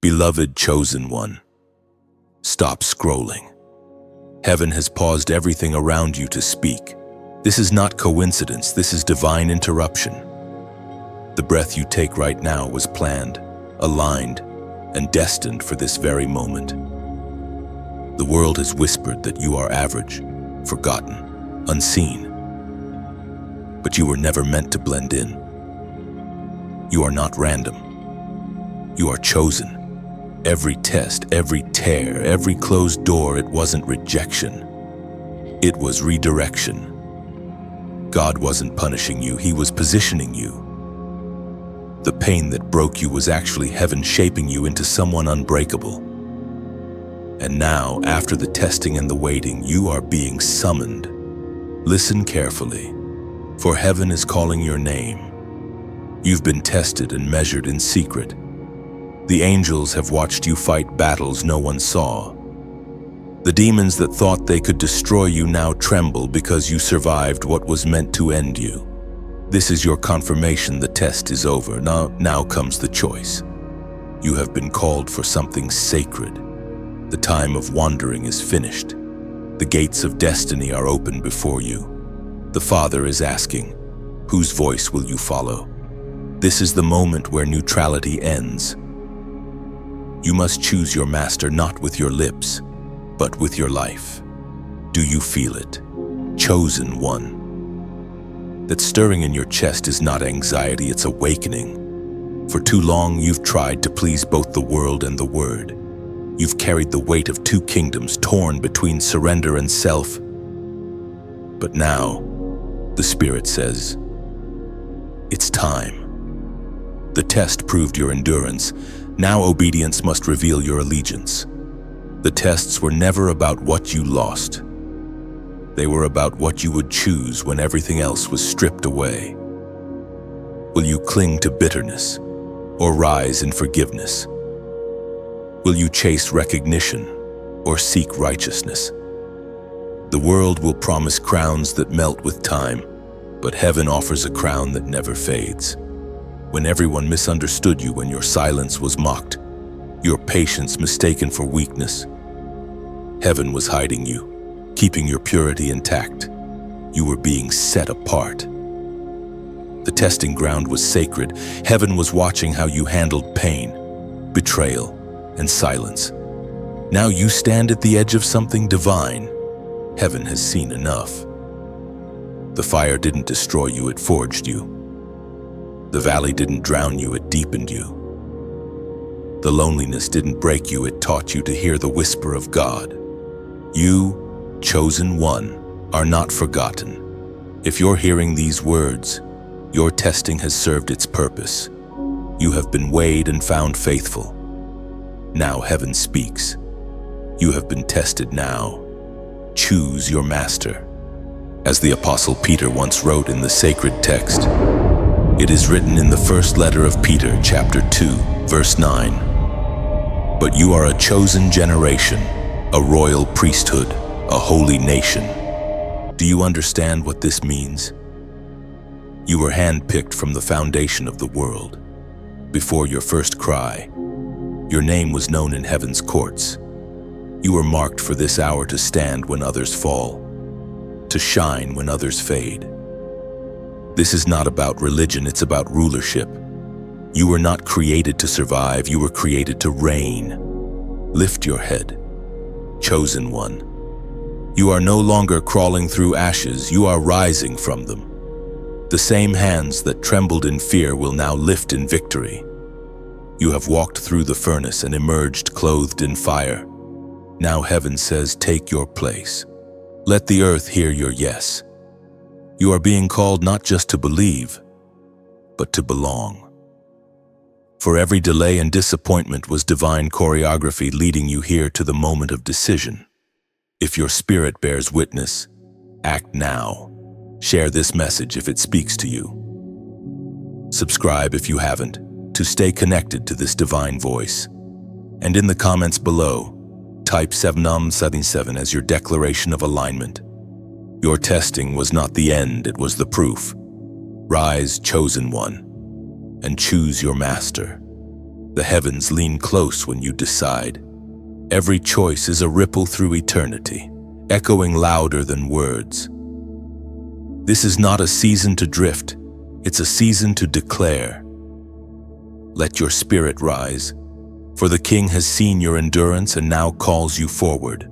Beloved chosen one, stop scrolling. Heaven has paused everything around you to speak. This is not coincidence, this is divine interruption. The breath you take right now was planned, aligned, and destined for this very moment. The world has whispered that you are average, forgotten, unseen. But you were never meant to blend in. You are not random. You are chosen. Every test, every tear, every closed door, it wasn't rejection. It was redirection. God wasn't punishing you, He was positioning you. The pain that broke you was actually heaven shaping you into someone unbreakable. And now, after the testing and the waiting, you are being summoned. Listen carefully, for heaven is calling your name. You've been tested and measured in secret. The angels have watched you fight battles no one saw. The demons that thought they could destroy you now tremble because you survived what was meant to end you. This is your confirmation the test is over. Now comes the choice. You have been called for something sacred. The time of wandering is finished. The gates of destiny are open before you. The Father is asking, whose voice will you follow? This is the moment where neutrality ends. You must choose your master not with your lips, but with your life. Do you feel it? Chosen one. That stirring in your chest is not anxiety, it's awakening. For too long, you've tried to please both the world and the Word. You've carried the weight of two kingdoms, torn between surrender and self. But now, the Spirit says, it's time. The test proved your endurance. Now obedience must reveal your allegiance. The tests were never about what you lost. They were about what you would choose when everything else was stripped away. Will you cling to bitterness or rise in forgiveness? Will you chase recognition or seek righteousness? The world will promise crowns that melt with time, but heaven offers a crown that never fades. When everyone misunderstood you, when your silence was mocked, your patience mistaken for weakness, heaven was hiding you, keeping your purity intact. You were being set apart. The testing ground was sacred. Heaven was watching how you handled pain, betrayal, and silence. Now you stand at the edge of something divine. Heaven has seen enough. The fire didn't destroy you, it forged you. The valley didn't drown you, it deepened you. The loneliness didn't break you, it taught you to hear the whisper of God. You, chosen one, are not forgotten. If you're hearing these words, your testing has served its purpose. You have been weighed and found faithful. Now heaven speaks. You have been tested now. Choose your master. As the Apostle Peter once wrote in the sacred text, it is written in the first letter of Peter, chapter 2, verse 9. But you are a chosen generation, a royal priesthood, a holy nation. Do you understand what this means? You were handpicked from the foundation of the world. Before your first cry, your name was known in heaven's courts. You were marked for this hour to stand when others fall, to shine when others fade. This is not about religion, it's about rulership. You were not created to survive, you were created to reign. Lift your head, chosen one. You are no longer crawling through ashes, you are rising from them. The same hands that trembled in fear will now lift in victory. You have walked through the furnace and emerged clothed in fire. Now heaven says, take your place. Let the earth hear your yes. You are being called not just to believe, but to belong. For every delay and disappointment was divine choreography leading you here to the moment of decision. If your spirit bears witness, act now. Share this message if it speaks to you. Subscribe if you haven't, to stay connected to this divine voice. And in the comments below, type 777 as your declaration of alignment. Your testing was not the end, it was the proof. Rise, chosen one, and choose your master. The heavens lean close when you decide. Every choice is a ripple through eternity, echoing louder than words. This is not a season to drift, it's a season to declare. Let your spirit rise, for the King has seen your endurance and now calls you forward.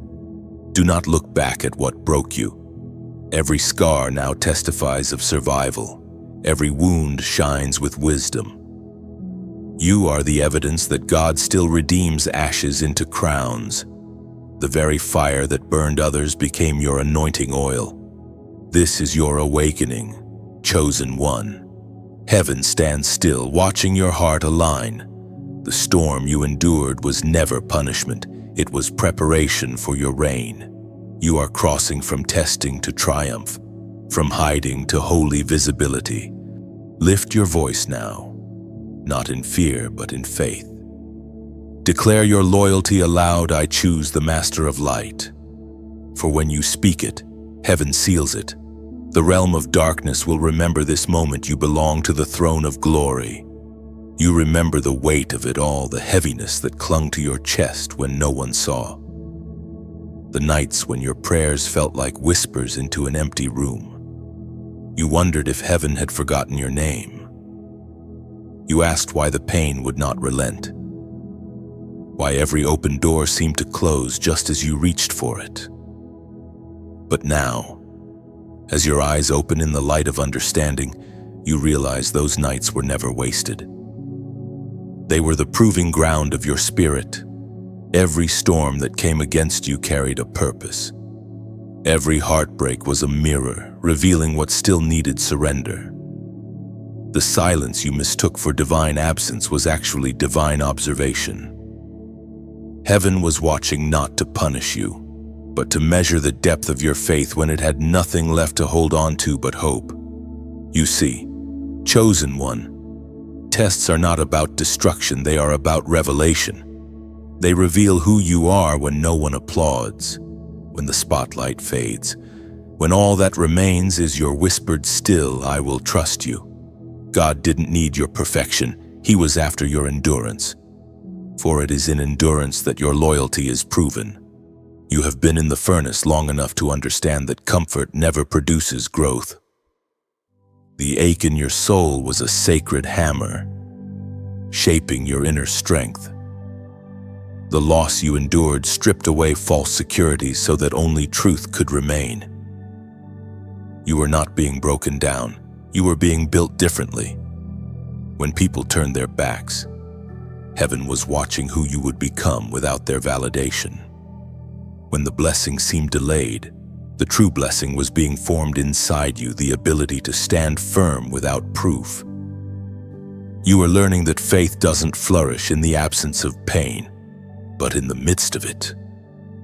Do not look back at what broke you. Every scar now testifies of survival. Every wound shines with wisdom. You are the evidence that God still redeems ashes into crowns. The very fire that burned others became your anointing oil. This is your awakening, chosen one. Heaven stands still, watching your heart align. The storm you endured was never punishment. It was preparation for your reign. You are crossing from testing to triumph, from hiding to holy visibility. Lift your voice now, not in fear but in faith. Declare your loyalty aloud. I choose the Master of Light. For when you speak it, heaven seals it. The realm of darkness will remember this moment. You belong to the throne of glory. You remember the weight of it all, the heaviness that clung to your chest when no one saw. The nights when your prayers felt like whispers into an empty room. You wondered if heaven had forgotten your name. You asked why the pain would not relent. Why every open door seemed to close just as you reached for it. But now, as your eyes open in the light of understanding, you realize those nights were never wasted. They were the proving ground of your spirit. Every storm that came against you carried a purpose. Every heartbreak was a mirror, revealing what still needed surrender. The silence you mistook for divine absence was actually divine observation. Heaven was watching not to punish you, but to measure the depth of your faith when it had nothing left to hold on to but hope. You see, chosen one, tests are not about destruction, they are about revelation. They reveal who you are when no one applauds, when the spotlight fades, when all that remains is your whispered still, I will trust you. God didn't need your perfection, He was after your endurance. For it is in endurance that your loyalty is proven. You have been in the furnace long enough to understand that comfort never produces growth. The ache in your soul was a sacred hammer, shaping your inner strength. The loss you endured stripped away false securities so that only truth could remain. You were not being broken down, you were being built differently. When people turned their backs, heaven was watching who you would become without their validation. When the blessing seemed delayed, the true blessing was being formed inside you, the ability to stand firm without proof. You are learning that faith doesn't flourish in the absence of pain, but in the midst of it.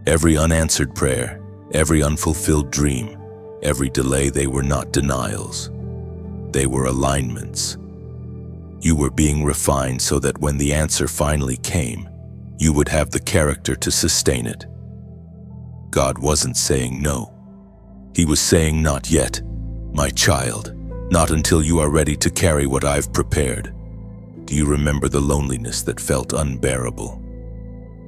Every unanswered prayer, every unfulfilled dream, every delay, they were not denials. They were alignments. You were being refined so that when the answer finally came, you would have the character to sustain it. God wasn't saying no. He was saying, not yet, my child, not until you are ready to carry what I've prepared. Do you remember the loneliness that felt unbearable?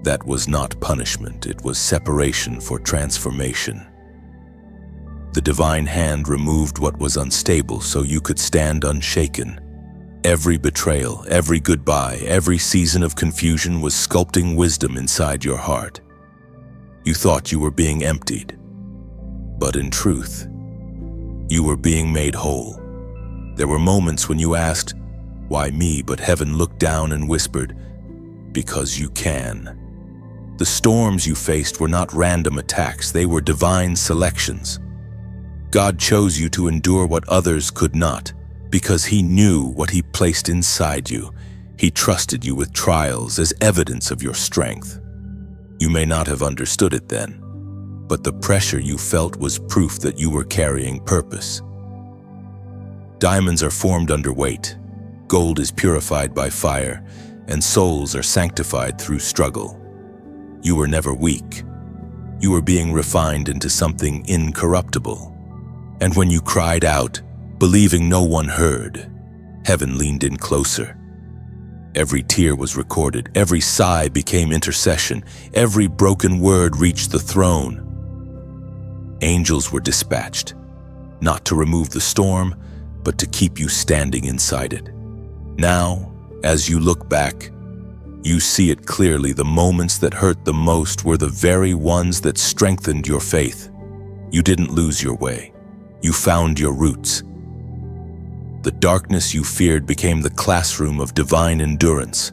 That was not punishment, it was separation for transformation. The divine hand removed what was unstable so you could stand unshaken. Every betrayal, every goodbye, every season of confusion was sculpting wisdom inside your heart. You thought you were being emptied, but in truth, you were being made whole. There were moments when you asked, why me? But heaven looked down and whispered, because you can. The storms you faced were not random attacks, they were divine selections. God chose you to endure what others could not, because He knew what He placed inside you. He trusted you with trials as evidence of your strength. You may not have understood it then, but the pressure you felt was proof that you were carrying purpose. Diamonds are formed under weight, gold is purified by fire, and souls are sanctified through struggle. You were never weak. You were being refined into something incorruptible. And when you cried out, believing no one heard, heaven leaned in closer. Every tear was recorded, every sigh became intercession, every broken word reached the throne. Angels were dispatched, not to remove the storm, but to keep you standing inside it. Now, as you look back, you see it clearly. The moments that hurt the most were the very ones that strengthened your faith. You didn't lose your way. You found your roots. The darkness you feared became the classroom of divine endurance.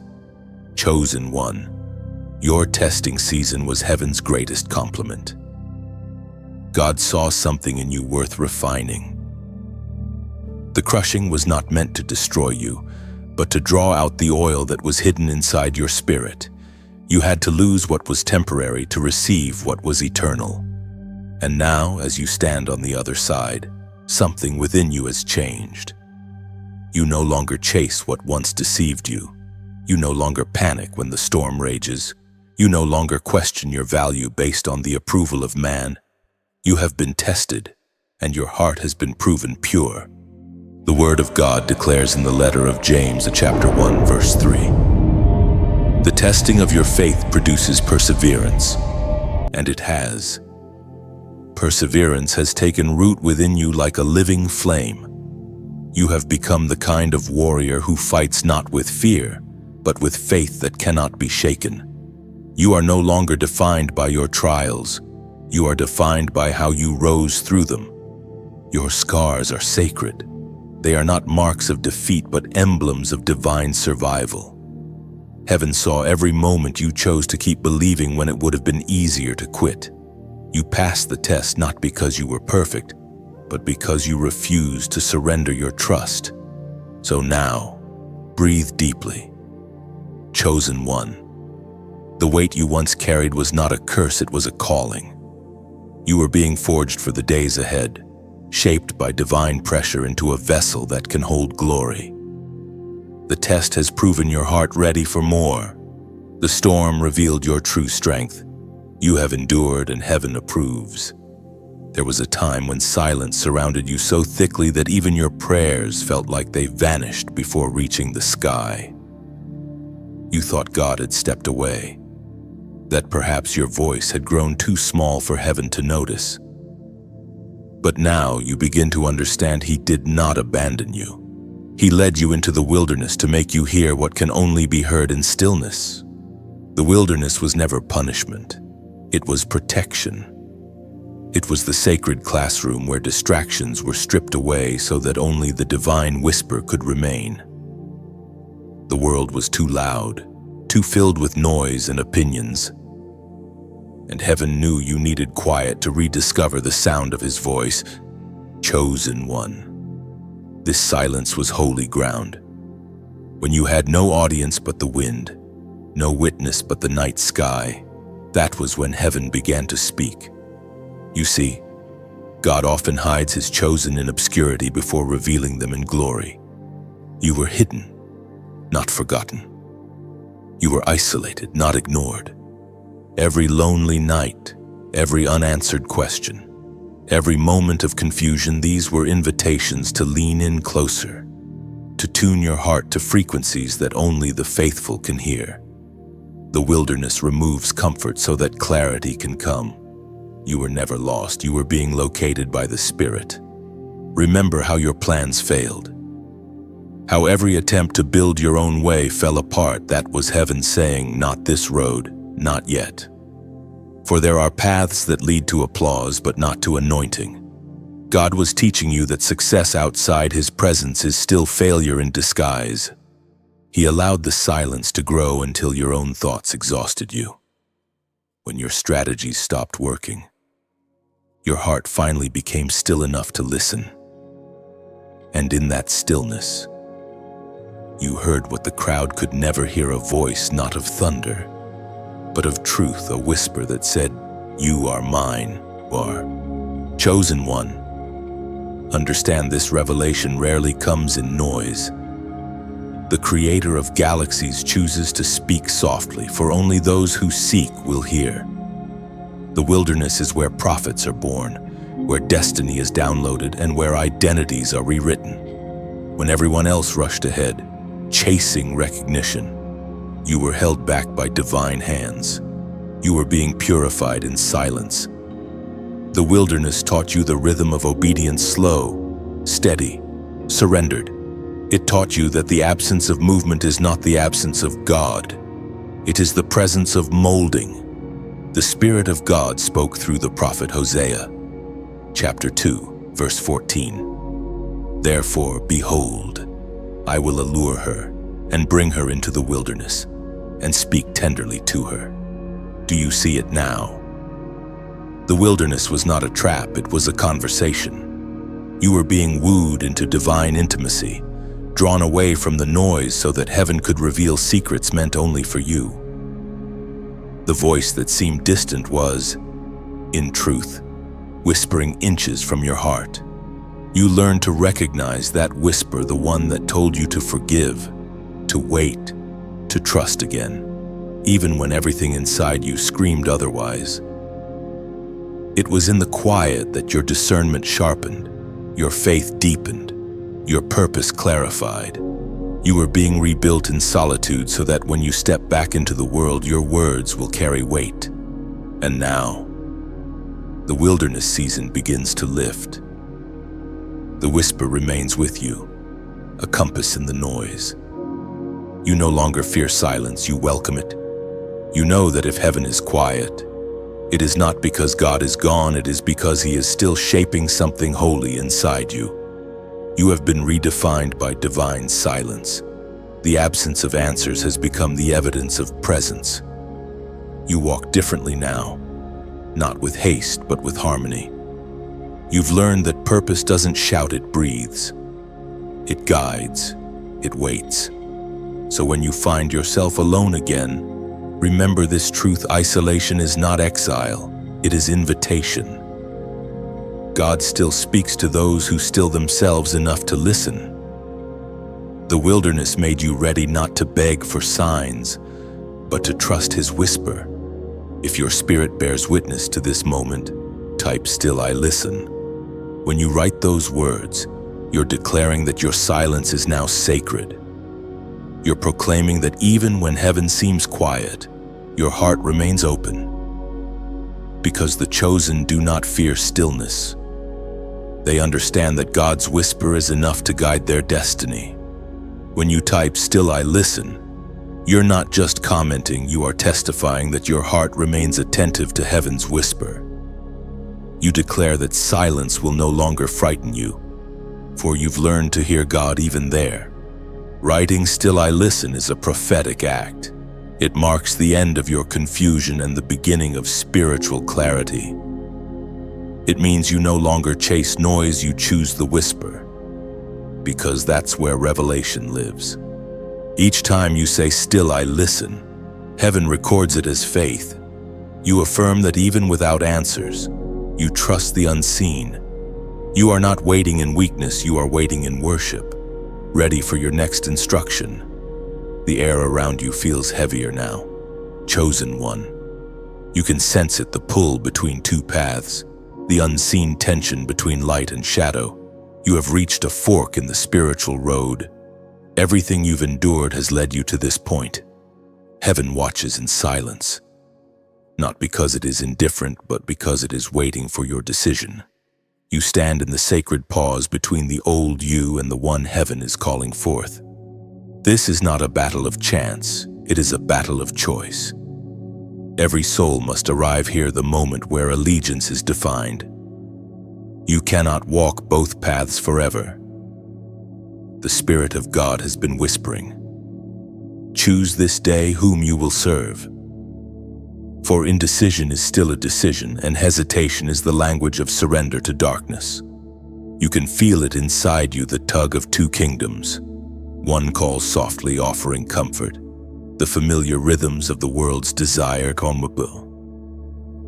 Chosen one, your testing season was heaven's greatest compliment. God saw something in you worth refining. The crushing was not meant to destroy you, but to draw out the oil that was hidden inside your spirit. You had to lose what was temporary to receive what was eternal. And now, as you stand on the other side, something within you has changed. You no longer chase what once deceived you. You no longer panic when the storm rages. You no longer question your value based on the approval of man. You have been tested, and your heart has been proven pure. The Word of God declares in the letter of James, chapter 1, verse 3, "The testing of your faith produces perseverance," and it has. Perseverance has taken root within you like a living flame. You have become the kind of warrior who fights not with fear, but with faith that cannot be shaken. You are no longer defined by your trials. You are defined by how you rose through them. Your scars are sacred. They are not marks of defeat, but emblems of divine survival. Heaven saw every moment you chose to keep believing when it would have been easier to quit. You passed the test not because you were perfect, but because you refused to surrender your trust. So now, breathe deeply. Chosen one. The weight you once carried was not a curse, it was a calling. You were being forged for the days ahead, shaped by divine pressure into a vessel that can hold glory. The test has proven your heart ready for more. The storm revealed your true strength. You have endured, and heaven approves. There was a time when silence surrounded you so thickly that even your prayers felt like they vanished before reaching the sky. You thought God had stepped away, that perhaps your voice had grown too small for heaven to notice. But now you begin to understand He did not abandon you. He led you into the wilderness to make you hear what can only be heard in stillness. The wilderness was never punishment. It was protection. It was the sacred classroom where distractions were stripped away so that only the divine whisper could remain. The world was too loud, too filled with noise and opinions. And heaven knew you needed quiet to rediscover the sound of His voice. Chosen one. This silence was holy ground. When you had no audience but the wind, no witness but the night sky, that was when heaven began to speak. You see, God often hides His chosen in obscurity before revealing them in glory. You were hidden, not forgotten. You were isolated, not ignored. Every lonely night, every unanswered question, every moment of confusion, these were invitations to lean in closer, to tune your heart to frequencies that only the faithful can hear. The wilderness removes comfort so that clarity can come. You were never lost. You were being located by the Spirit. Remember how your plans failed, how every attempt to build your own way fell apart. That was heaven saying, not this road, not yet. For there are paths that lead to applause, but not to anointing. God was teaching you that success outside His presence is still failure in disguise. He allowed the silence to grow until your own thoughts exhausted you. When your strategies stopped working, your heart finally became still enough to listen. And in that stillness, you heard what the crowd could never hear, a voice not of thunder, but of truth, a whisper that said, "You are mine, you are chosen one." Understand, this revelation rarely comes in noise. The Creator of galaxies chooses to speak softly, for only those who seek will hear. The wilderness is where prophets are born, where destiny is downloaded, and where identities are rewritten. When everyone else rushed ahead, chasing recognition. You were held back by divine hands. You were being purified in silence. The wilderness taught you the rhythm of obedience, slow, steady, surrendered. It taught you that the absence of movement is not the absence of God. It is the presence of molding. The Spirit of God spoke through the prophet Hosea, chapter 2, verse 14. Therefore, behold, I will allure her and bring her into the wilderness and speak tenderly to her. Do you see it now? The wilderness was not a trap, it was a conversation. You were being wooed into divine intimacy, drawn away from the noise so that heaven could reveal secrets meant only for you. The voice that seemed distant was, in truth, whispering inches from your heart. You learned to recognize that whisper, the one that told you to forgive, to wait, to trust again, even when everything inside you screamed otherwise. It was in the quiet that your discernment sharpened, your faith deepened, your purpose clarified. You were being rebuilt in solitude so that when you step back into the world, your words will carry weight. And now, the wilderness season begins to lift. The whisper remains with you, a compass in the noise. You no longer fear silence, you welcome it. You know that if heaven is quiet, it is not because God is gone, it is because He is still shaping something holy inside you. You have been redefined by divine silence. The absence of answers has become the evidence of presence. You walk differently now, not with haste, but with harmony. You've learned that purpose doesn't shout, it breathes. It guides, it waits. So when you find yourself alone again, remember this truth: isolation is not exile, it is invitation. God still speaks to those who still themselves enough to listen. The wilderness made you ready not to beg for signs, but to trust His whisper. If your spirit bears witness to this moment, type "Still I listen." When you write those words, you're declaring that your silence is now sacred. You're proclaiming that even when heaven seems quiet, your heart remains open. Because the chosen do not fear stillness. They understand that God's whisper is enough to guide their destiny. When you type "Still I listen," you're not just commenting, you are testifying that your heart remains attentive to heaven's whisper. You declare that silence will no longer frighten you, for you've learned to hear God even there. Writing "Still I listen" is a prophetic act. It marks the end of your confusion and the beginning of spiritual clarity. It means you no longer chase noise, you choose the whisper, because that's where revelation lives. Each time you say "Still I listen," heaven records it as faith. You affirm that even without answers, you trust the unseen. You are not waiting in weakness, you are waiting in worship, ready for your next instruction. The air around you feels heavier now. Chosen one. You can sense it, the pull between two paths, the unseen tension between light and shadow. You have reached a fork in the spiritual road. Everything you've endured has led you to this point. Heaven watches in silence, not because it is indifferent, but because it is waiting for your decision. You stand in the sacred pause between the old you and the one heaven is calling forth. This is not a battle of chance, it is a battle of choice. Every soul must arrive here the moment where allegiance is defined. You cannot walk both paths forever. The Spirit of God has been whispering. Choose this day whom you will serve. For indecision is still a decision, and hesitation is the language of surrender to darkness. You can feel it inside you, the tug of two kingdoms. One calls softly, offering comfort, the familiar rhythms of the world's desire.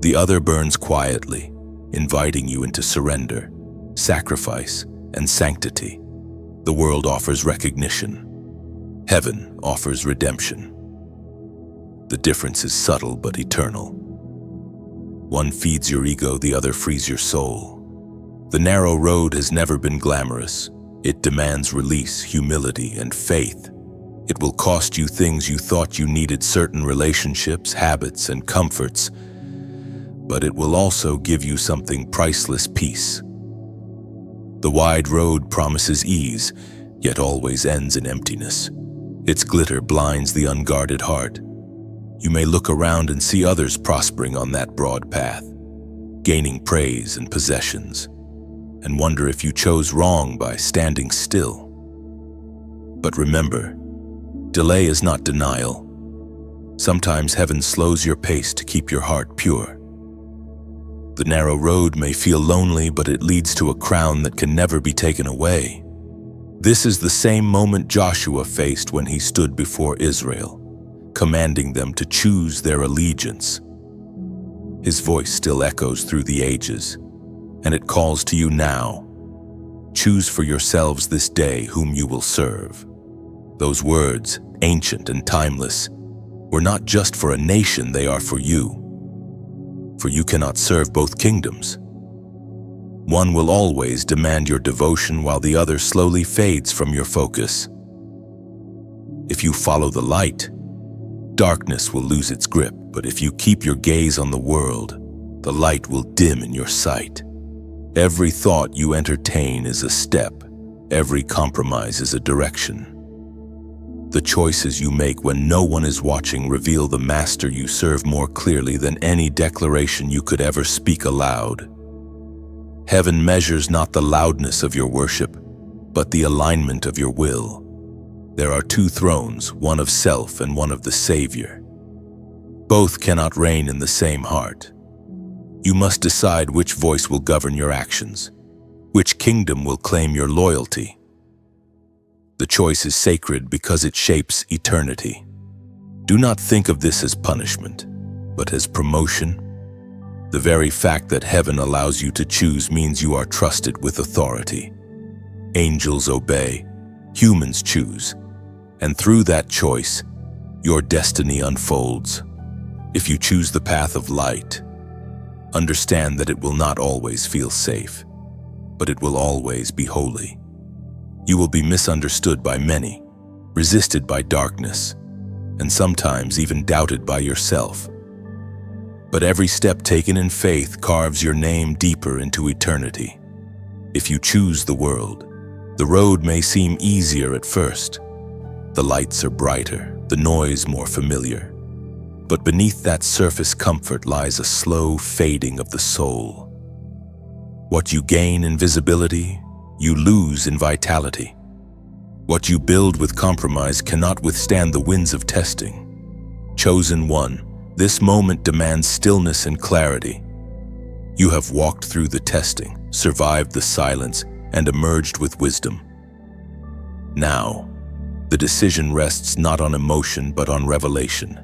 The other burns quietly, inviting you into surrender, sacrifice, and sanctity. The world offers recognition. Heaven offers redemption. The difference is subtle but eternal. One feeds your ego, the other frees your soul. The narrow road has never been glamorous. It demands release, humility, and faith. It will cost you things you thought you needed, certain relationships, habits, and comforts, but it will also give you something priceless: peace. The wide road promises ease, yet always ends in emptiness. Its glitter blinds the unguarded heart. You may look around and see others prospering on that broad path, gaining praise and possessions, and wonder if you chose wrong by standing still. But remember, delay is not denial. Sometimes heaven slows your pace to keep your heart pure. The narrow road may feel lonely, but it leads to a crown that can never be taken away. This is the same moment Joshua faced when he stood before Israel, commanding them to choose their allegiance. His voice still echoes through the ages, and it calls to you now. Choose for yourselves this day whom you will serve. Those words, ancient and timeless, were not just for a nation, they are for you. For you cannot serve both kingdoms. One will always demand your devotion while the other slowly fades from your focus. If you follow the light, darkness will lose its grip, but if you keep your gaze on the world, the light will dim in your sight. Every thought you entertain is a step. Every compromise is a direction. The choices you make when no one is watching reveal the master you serve more clearly than any declaration you could ever speak aloud. Heaven measures not the loudness of your worship, but the alignment of your will. There are two thrones, one of self and one of the Savior. Both cannot reign in the same heart. You must decide which voice will govern your actions, which kingdom will claim your loyalty. The choice is sacred because it shapes eternity. Do not think of this as punishment, but as promotion. The very fact that heaven allows you to choose means you are trusted with authority. Angels obey, humans choose, and through that choice, your destiny unfolds. If you choose the path of light, understand that it will not always feel safe, but it will always be holy. You will be misunderstood by many, resisted by darkness, and sometimes even doubted by yourself. But every step taken in faith carves your name deeper into eternity. If you choose the world, the road may seem easier at first. The lights are brighter, the noise more familiar. But beneath that surface comfort lies a slow fading of the soul. What you gain in visibility, you lose in vitality. What you build with compromise cannot withstand the winds of testing. Chosen one, this moment demands stillness and clarity. You have walked through the testing, survived the silence, and emerged with wisdom. Now, the decision rests not on emotion but on revelation.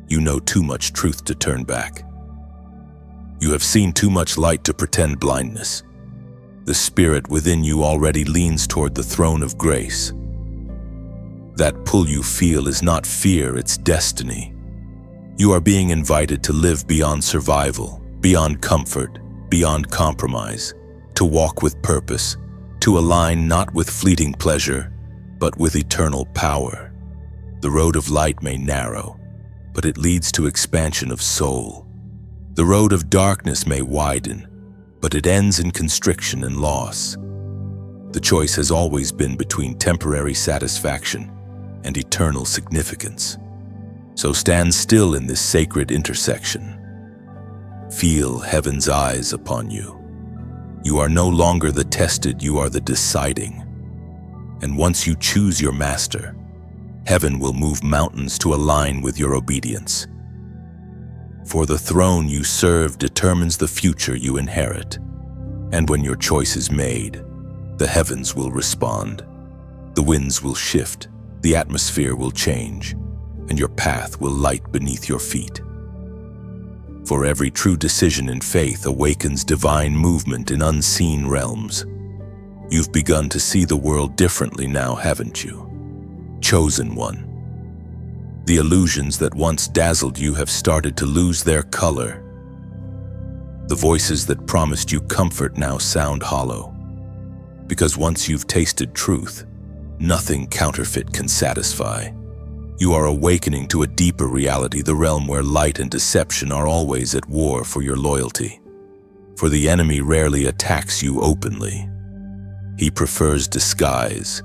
You know too much truth to turn back. You have seen too much light to pretend blindness. The spirit within you already leans toward the throne of grace. That pull you feel is not fear, it's destiny. You are being invited to live beyond survival, beyond comfort, beyond compromise, to walk with purpose, to align not with fleeting pleasure, but with eternal power. The road of light may narrow, but it leads to expansion of soul. The road of darkness may widen, but it ends in constriction and loss. The choice has always been between temporary satisfaction and eternal significance. So stand still in this sacred intersection. Feel heaven's eyes upon you. You are no longer the tested, you are the deciding. And once you choose your master, heaven will move mountains to align with your obedience. For the throne you serve determines the future you inherit. And when your choice is made, the heavens will respond. The winds will shift, the atmosphere will change, and your path will light beneath your feet. For every true decision in faith awakens divine movement in unseen realms. You've begun to see the world differently now, haven't you? Chosen one. The illusions that once dazzled you have started to lose their color. The voices that promised you comfort now sound hollow. Because once you've tasted truth, Nothing counterfeit can satisfy. You are awakening to a deeper reality, the realm where light and deception are always at war for your loyalty. For the enemy rarely attacks you openly. He prefers disguise.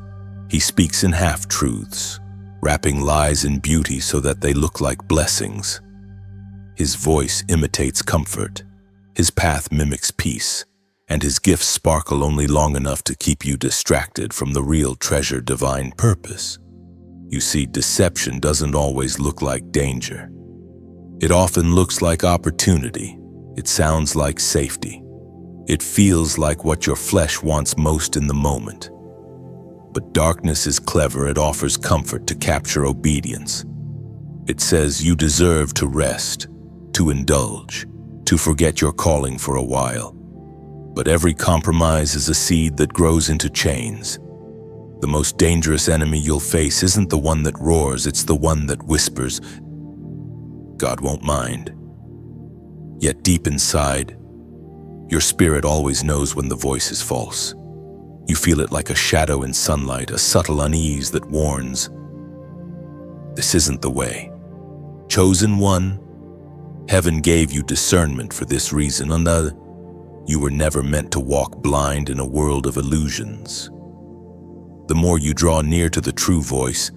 He speaks in half-truths, wrapping lies in beauty so that they look like blessings. His voice imitates comfort, his path mimics peace, and his gifts sparkle only long enough to keep you distracted from the real treasure, divine purpose. You see, deception doesn't always look like danger. It often looks like opportunity. It sounds like safety. It feels like what your flesh wants most in the moment. But darkness is clever. It offers comfort to capture obedience. It says you deserve to rest, to indulge, to forget your calling for a while. But every compromise is a seed that grows into chains. The most dangerous enemy you'll face isn't the one that roars, it's the one that whispers, "God won't mind." Yet deep inside, your spirit always knows when the voice is false. You feel it like a shadow in sunlight, a subtle unease that warns, this isn't the way. Chosen one, heaven gave you discernment for this reason. You were never meant to walk blind in a world of illusions. The more you draw near to the true voice,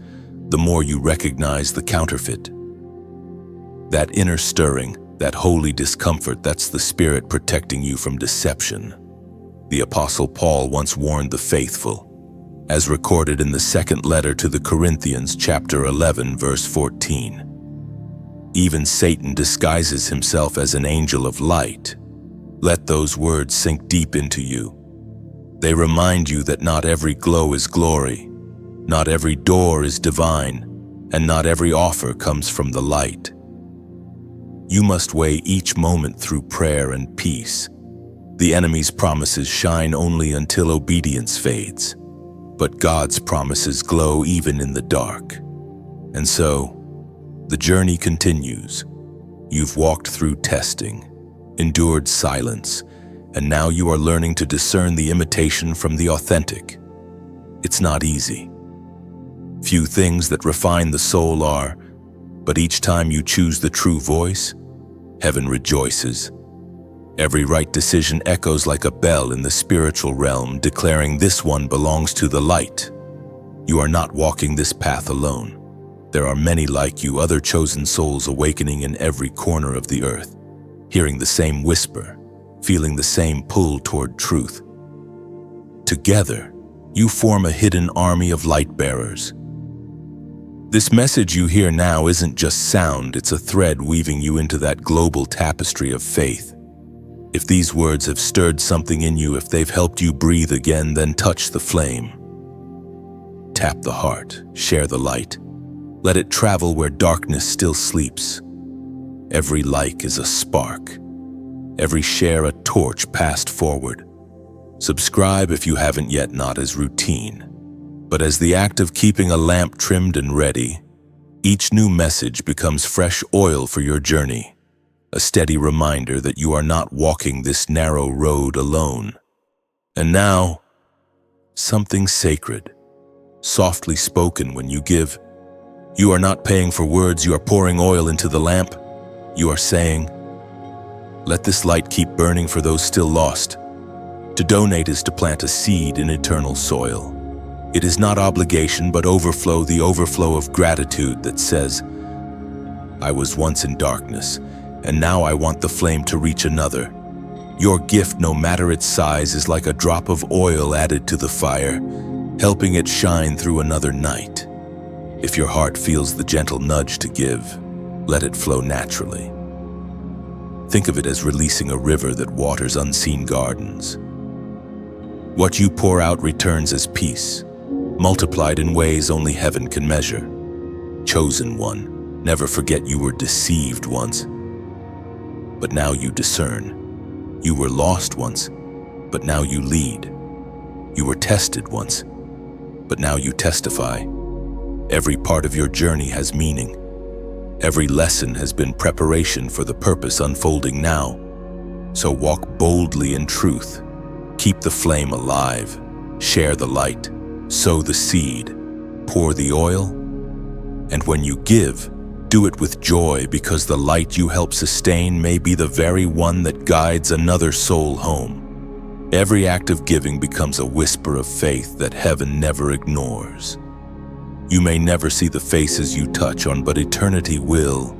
the more you recognize the counterfeit. That inner stirring, that holy discomfort, that's the Spirit protecting you from deception. The Apostle Paul once warned the faithful, as recorded in the second letter to the Corinthians, chapter 11, verse 14. Even Satan disguises himself as an angel of light. Let those words sink deep into you. They remind you that not every glow is glory, not every door is divine, and not every offer comes from the light. You must weigh each moment through prayer and peace. The enemy's promises shine only until obedience fades, but God's promises glow even in the dark. And so, the journey continues. You've walked through testing, endured silence, and now you are learning to discern the imitation from the authentic. It's not easy. Few things that refine the soul are, but each time you choose the true voice, heaven rejoices. Every right decision echoes like a bell in the spiritual realm, declaring this one belongs to the light. You are not walking this path alone. There are many like you, other chosen souls awakening in every corner of the earth, hearing the same whisper, feeling the same pull toward truth. Together, you form a hidden army of light bearers. This message you hear now isn't just sound, it's a thread weaving you into that global tapestry of faith. If these words have stirred something in you, if they've helped you breathe again, then touch the flame. Tap the heart, share the light. Let it travel where darkness still sleeps. Every like is a spark. Every share a torch passed forward. Subscribe if you haven't yet, not as routine, but as the act of keeping a lamp trimmed and ready. Each new message becomes fresh oil for your journey, a steady reminder that you are not walking this narrow road alone. And now, something sacred, softly spoken when you give. You are not paying for words, you are pouring oil into the lamp. You are saying, let this light keep burning for those still lost. To donate is to plant a seed in eternal soil. It is not obligation, but overflow, the overflow of gratitude that says, I was once in darkness, and now I want the flame to reach another. Your gift, no matter its size, is like a drop of oil added to the fire, helping it shine through another night. If your heart feels the gentle nudge to give, let it flow naturally. Think of it as releasing a river that waters unseen gardens. What you pour out returns as peace, multiplied in ways only heaven can measure. Chosen one, never forget you were deceived once, but now you discern. You were lost once, but now you lead. You were tested once, but now you testify. Every part of your journey has meaning. Every lesson has been preparation for the purpose unfolding now. So walk boldly in truth. Keep the flame alive. Share the light. Sow the seed, pour the oil, and when you give, do it with joy, because the light you help sustain may be the very one that guides another soul home. Every act of giving becomes a whisper of faith that heaven never ignores. You may never see the faces you touch on, but eternity will.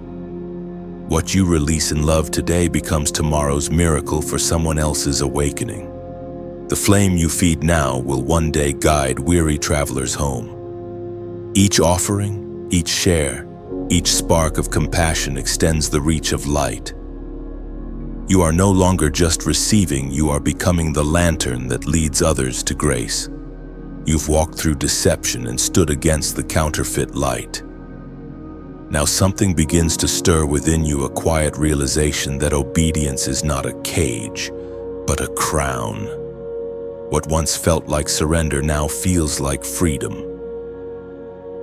What you release in love today becomes tomorrow's miracle for someone else's awakening. The flame you feed now will one day guide weary travelers home. Each offering, each share, each spark of compassion extends the reach of light. You are no longer just receiving, you are becoming the lantern that leads others to grace. You've walked through deception and stood against the counterfeit light. Now something begins to stir within you, a quiet realization that obedience is not a cage, but a crown. What once felt like surrender now feels like freedom.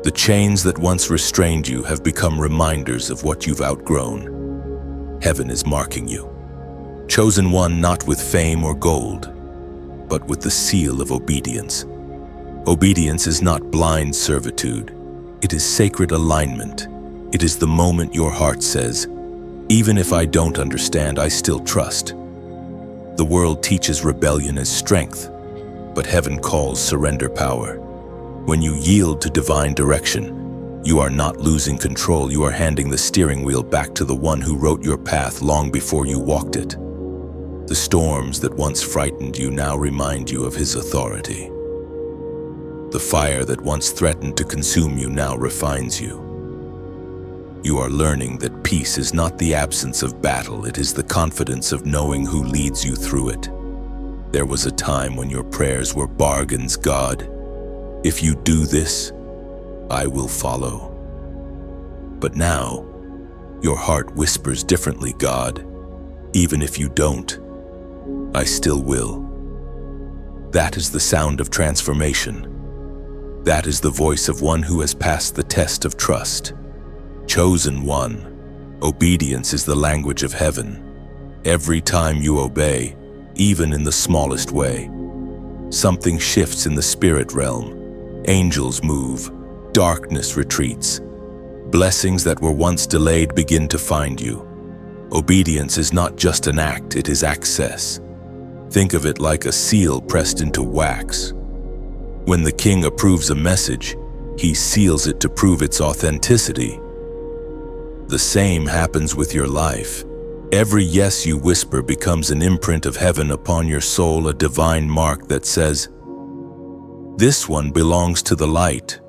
The chains that once restrained you have become reminders of what you've outgrown. Heaven is marking you. Chosen one, not with fame or gold, but with the seal of obedience. Obedience is not blind servitude. It is sacred alignment. It is the moment your heart says, "Even if I don't understand, I still trust." The world teaches rebellion as strength, but heaven calls surrender power. When you yield to divine direction, you are not losing control, you are handing the steering wheel back to the one who wrote your path long before you walked it. The storms that once frightened you now remind you of his authority. The fire that once threatened to consume you now refines you. You are learning that peace is not the absence of battle, it is the confidence of knowing who leads you through it. There was a time when your prayers were bargains, God. If you do this, I will follow. But now, your heart whispers differently, God. Even if you don't, I still will. That is the sound of transformation. That is the voice of one who has passed the test of trust. Chosen one, obedience is the language of heaven. Every time you obey, even in the smallest way, something shifts in the spirit realm. Angels move, darkness retreats. Blessings that were once delayed begin to find you. Obedience is not just an act, it is access. Think of it like a seal pressed into wax. When the king approves a message, he seals it to prove its authenticity. The same happens with your life. Every yes you whisper becomes an imprint of heaven upon your soul, a divine mark that says, "This one belongs to the light."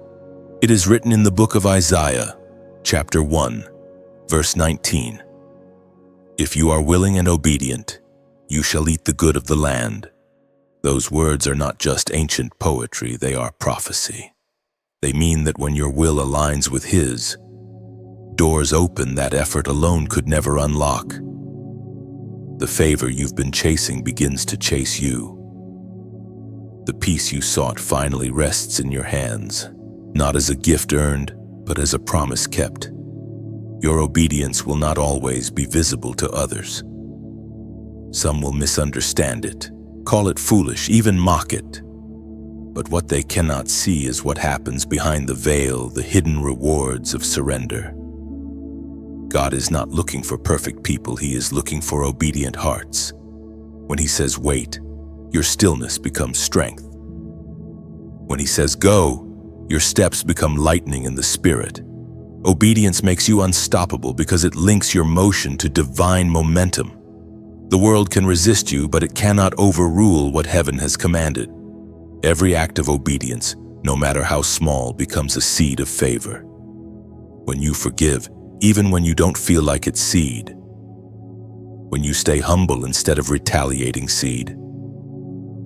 It is written in the book of Isaiah, chapter 1, verse 19. "If you are willing and obedient, you shall eat the good of the land." Those words are not just ancient poetry, they are prophecy. They mean that when your will aligns with his, doors open that effort alone could never unlock. The favor you've been chasing begins to chase you. The peace you sought finally rests in your hands, not as a gift earned, but as a promise kept. Your obedience will not always be visible to others. Some will misunderstand it, call it foolish, even mock it. But what they cannot see is what happens behind the veil, the hidden rewards of surrender. God is not looking for perfect people, he is looking for obedient hearts. When he says wait, your stillness becomes strength. When he says go, your steps become lightning in the spirit. Obedience makes you unstoppable because it links your motion to divine momentum. The world can resist you, but it cannot overrule what heaven has commanded. Every act of obedience, no matter how small, becomes a seed of favor. When you forgive, even when you don't feel like it's seed. When you stay humble instead of retaliating, seed.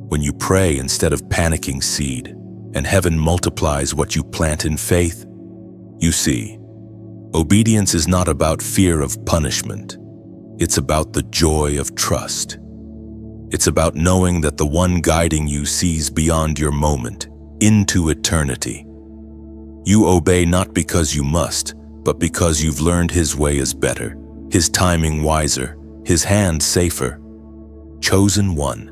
When you pray instead of panicking, seed. And heaven multiplies what you plant in faith. You see, obedience is not about fear of punishment. It's about the joy of trust. It's about knowing that the one guiding you sees beyond your moment, into eternity. You obey not because you must, but because you've learned his way is better, his timing wiser, his hand safer. Chosen one,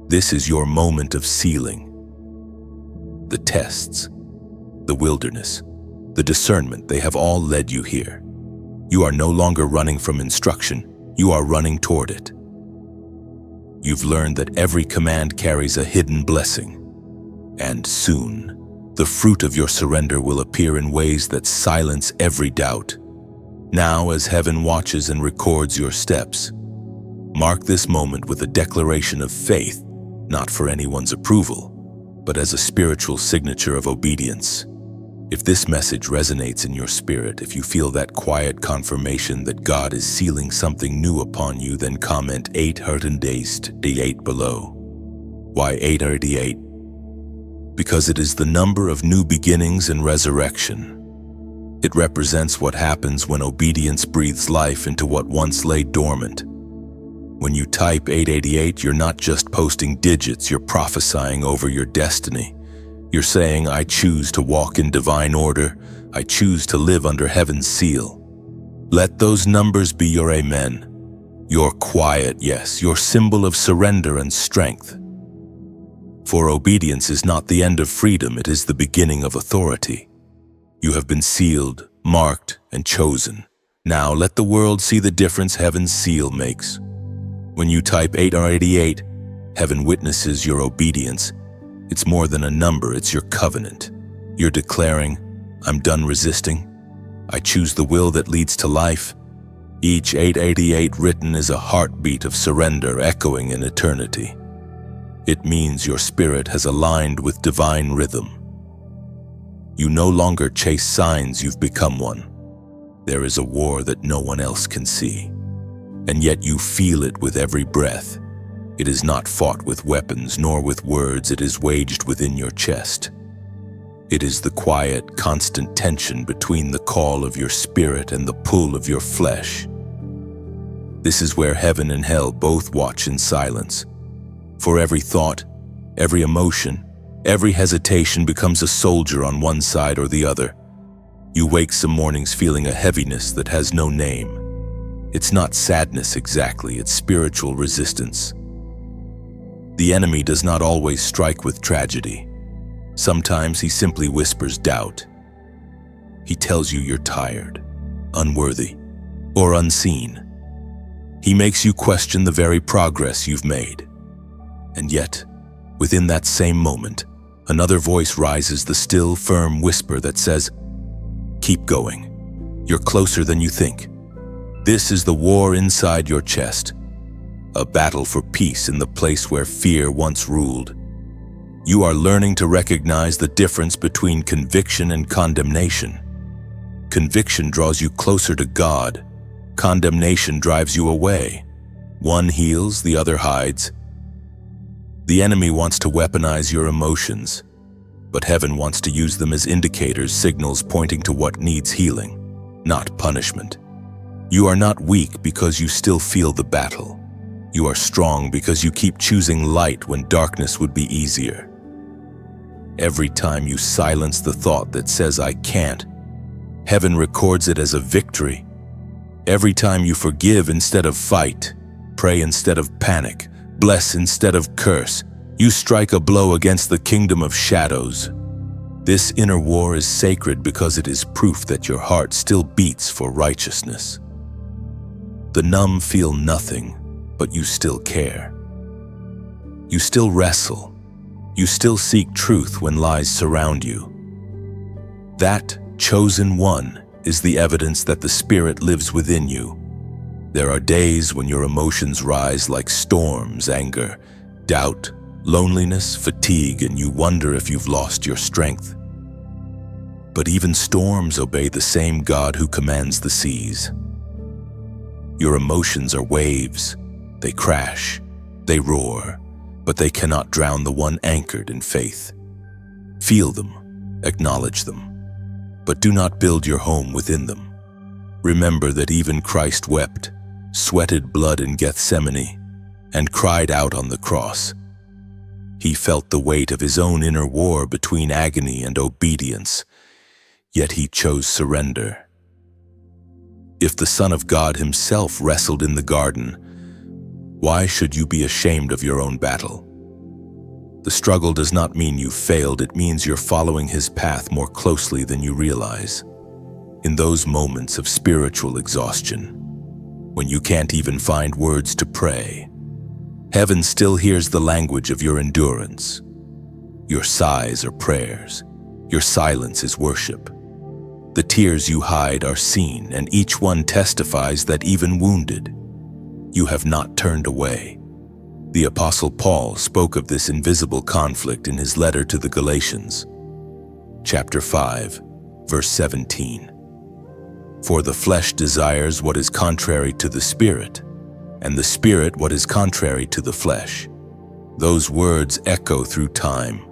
this is your moment of sealing. the tests, the wilderness, the discernment, they have all led you here. You are no longer running from instruction, you are running toward it. You've learned that every command carries a hidden blessing, and soon, the fruit of your surrender will appear in ways that silence every doubt. Now, as heaven watches and records your steps, mark this moment with a declaration of faith, not for anyone's approval, but as a spiritual signature of obedience. If this message resonates in your spirit, if you feel that quiet confirmation that God is sealing something new upon you, then comment 888 below. Why 888? Because it is the number of new beginnings and resurrection. It represents what happens when obedience breathes life into what once lay dormant. When you type 888, you're not just posting digits, you're prophesying over your destiny. You're saying, I choose to walk in divine order. I choose to live under heaven's seal. Let those numbers be your amen. Your quiet yes, your symbol of surrender and strength. For obedience is not the end of freedom, it is the beginning of authority. You have been sealed, marked, and chosen. Now let the world see the difference heaven's seal makes. When you type 888, heaven witnesses your obedience. It's more than a number, it's your covenant. You're declaring, I'm done resisting. I choose the will that leads to life. Each 888 written is a heartbeat of surrender echoing in eternity. It means your spirit has aligned with divine rhythm. You no longer chase signs, you've become one. There is a war that no one else can see, and yet you feel it with every breath. It is not fought with weapons nor with words, it is waged within your chest. It is the quiet, constant tension between the call of your spirit and the pull of your flesh. This is where heaven and hell both watch in silence. For every thought, every emotion, every hesitation becomes a soldier on one side or the other. You wake some mornings feeling a heaviness that has no name. It's not sadness exactly, it's spiritual resistance. The enemy does not always strike with tragedy. Sometimes he simply whispers doubt. He tells you you're tired, unworthy, or unseen. He makes you question the very progress you've made. And yet, within that same moment, another voice rises, the still, firm whisper that says, keep going. You're closer than you think. This is the war inside your chest, a battle for peace in the place where fear once ruled. You are learning to recognize the difference between conviction and condemnation. Conviction draws you closer to God. Condemnation drives you away. One heals, the other hides. The enemy wants to weaponize your emotions, but heaven wants to use them as indicators, signals pointing to what needs healing, not punishment. You are not weak because you still feel the battle. You are strong because you keep choosing light when darkness would be easier. Every time you silence the thought that says, I can't, heaven records it as a victory. Every time you forgive instead of fight, pray instead of panic, bless instead of curse, you strike a blow against the kingdom of shadows. This inner war is sacred because it is proof that your heart still beats for righteousness. The numb feel nothing, but you still care. You still wrestle. You still seek truth when lies surround you. That chosen one is the evidence that the Spirit lives within you. There are days when your emotions rise like storms, anger, doubt, loneliness, fatigue, and you wonder if you've lost your strength. But even storms obey the same God who commands the seas. Your emotions are waves. They crash, they roar, but they cannot drown the one anchored in faith. Feel them, acknowledge them, but do not build your home within them. Remember that even Christ wept, sweated blood in Gethsemane, and cried out on the cross. He felt the weight of his own inner war between agony and obedience, yet he chose surrender. If the Son of God himself wrestled in the garden, why should you be ashamed of your own battle? The struggle does not mean you failed, it means you're following His path more closely than you realize. In those moments of spiritual exhaustion, when you can't even find words to pray, heaven still hears the language of your endurance. Your sighs are prayers, your silence is worship. The tears you hide are seen, and each one testifies that even wounded, you have not turned away. The Apostle Paul spoke of this invisible conflict in his letter to the Galatians, chapter 5, verse 17. For the flesh desires what is contrary to the Spirit, and the Spirit what is contrary to the flesh. Those words echo through time,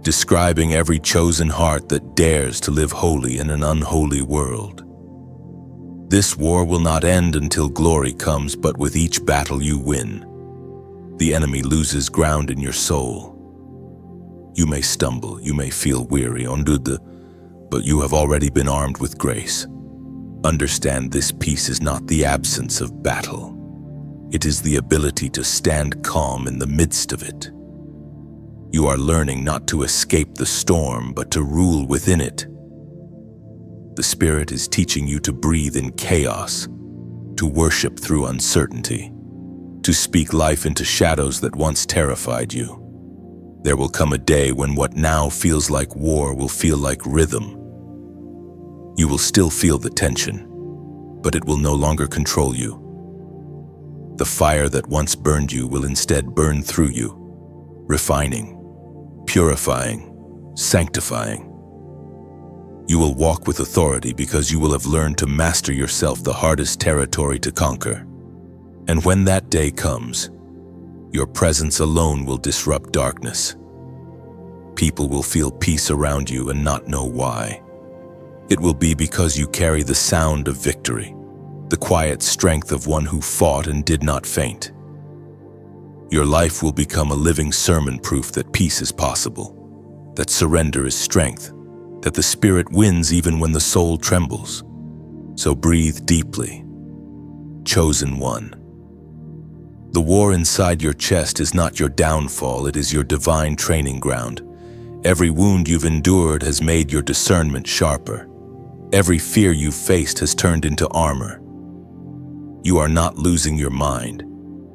describing every chosen heart that dares to live holy in an unholy world. This war will not end until glory comes, but with each battle you win, the enemy loses ground in your soul. You may stumble, you may feel weary, but you have already been armed with grace. Understand this peace is not the absence of battle. It is the ability to stand calm in the midst of it. You are learning not to escape the storm, but to rule within it. The Spirit is teaching you to breathe in chaos, to worship through uncertainty, to speak life into shadows that once terrified you. There will come a day when what now feels like war will feel like rhythm. You will still feel the tension, but it will no longer control you. The fire that once burned you will instead burn through you, refining, purifying, sanctifying. You will walk with authority because you will have learned to master yourself, the hardest territory to conquer. And when that day comes, your presence alone will disrupt darkness. People will feel peace around you and not know why. It will be because you carry the sound of victory, the quiet strength of one who fought and did not faint. Your life will become a living sermon, proof that peace is possible, that surrender is strength, that the Spirit wins even when the soul trembles. So breathe deeply. Chosen one. The war inside your chest is not your downfall, it is your divine training ground. Every wound you've endured has made your discernment sharper. Every fear you've faced has turned into armor. You are not losing your mind.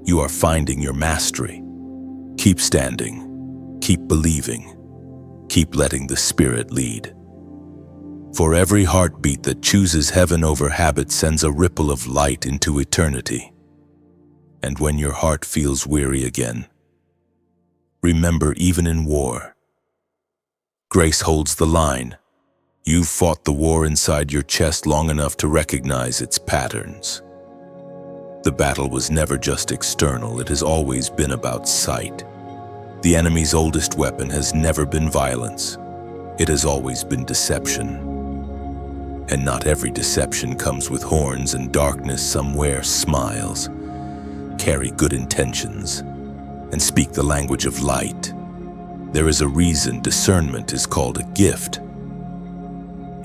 You are finding your mastery. Keep standing. Keep believing. Keep letting the Spirit lead. For every heartbeat that chooses heaven over habit sends a ripple of light into eternity. And when your heart feels weary again, remember, even in war, grace holds the line. You've fought the war inside your chest long enough to recognize its patterns. The battle was never just external, it has always been about sight. The enemy's oldest weapon has never been violence. It has always been deception. And not every deception comes with horns, and darkness somewhere smiles. Carry good intentions and speak the language of light. There is a reason discernment is called a gift.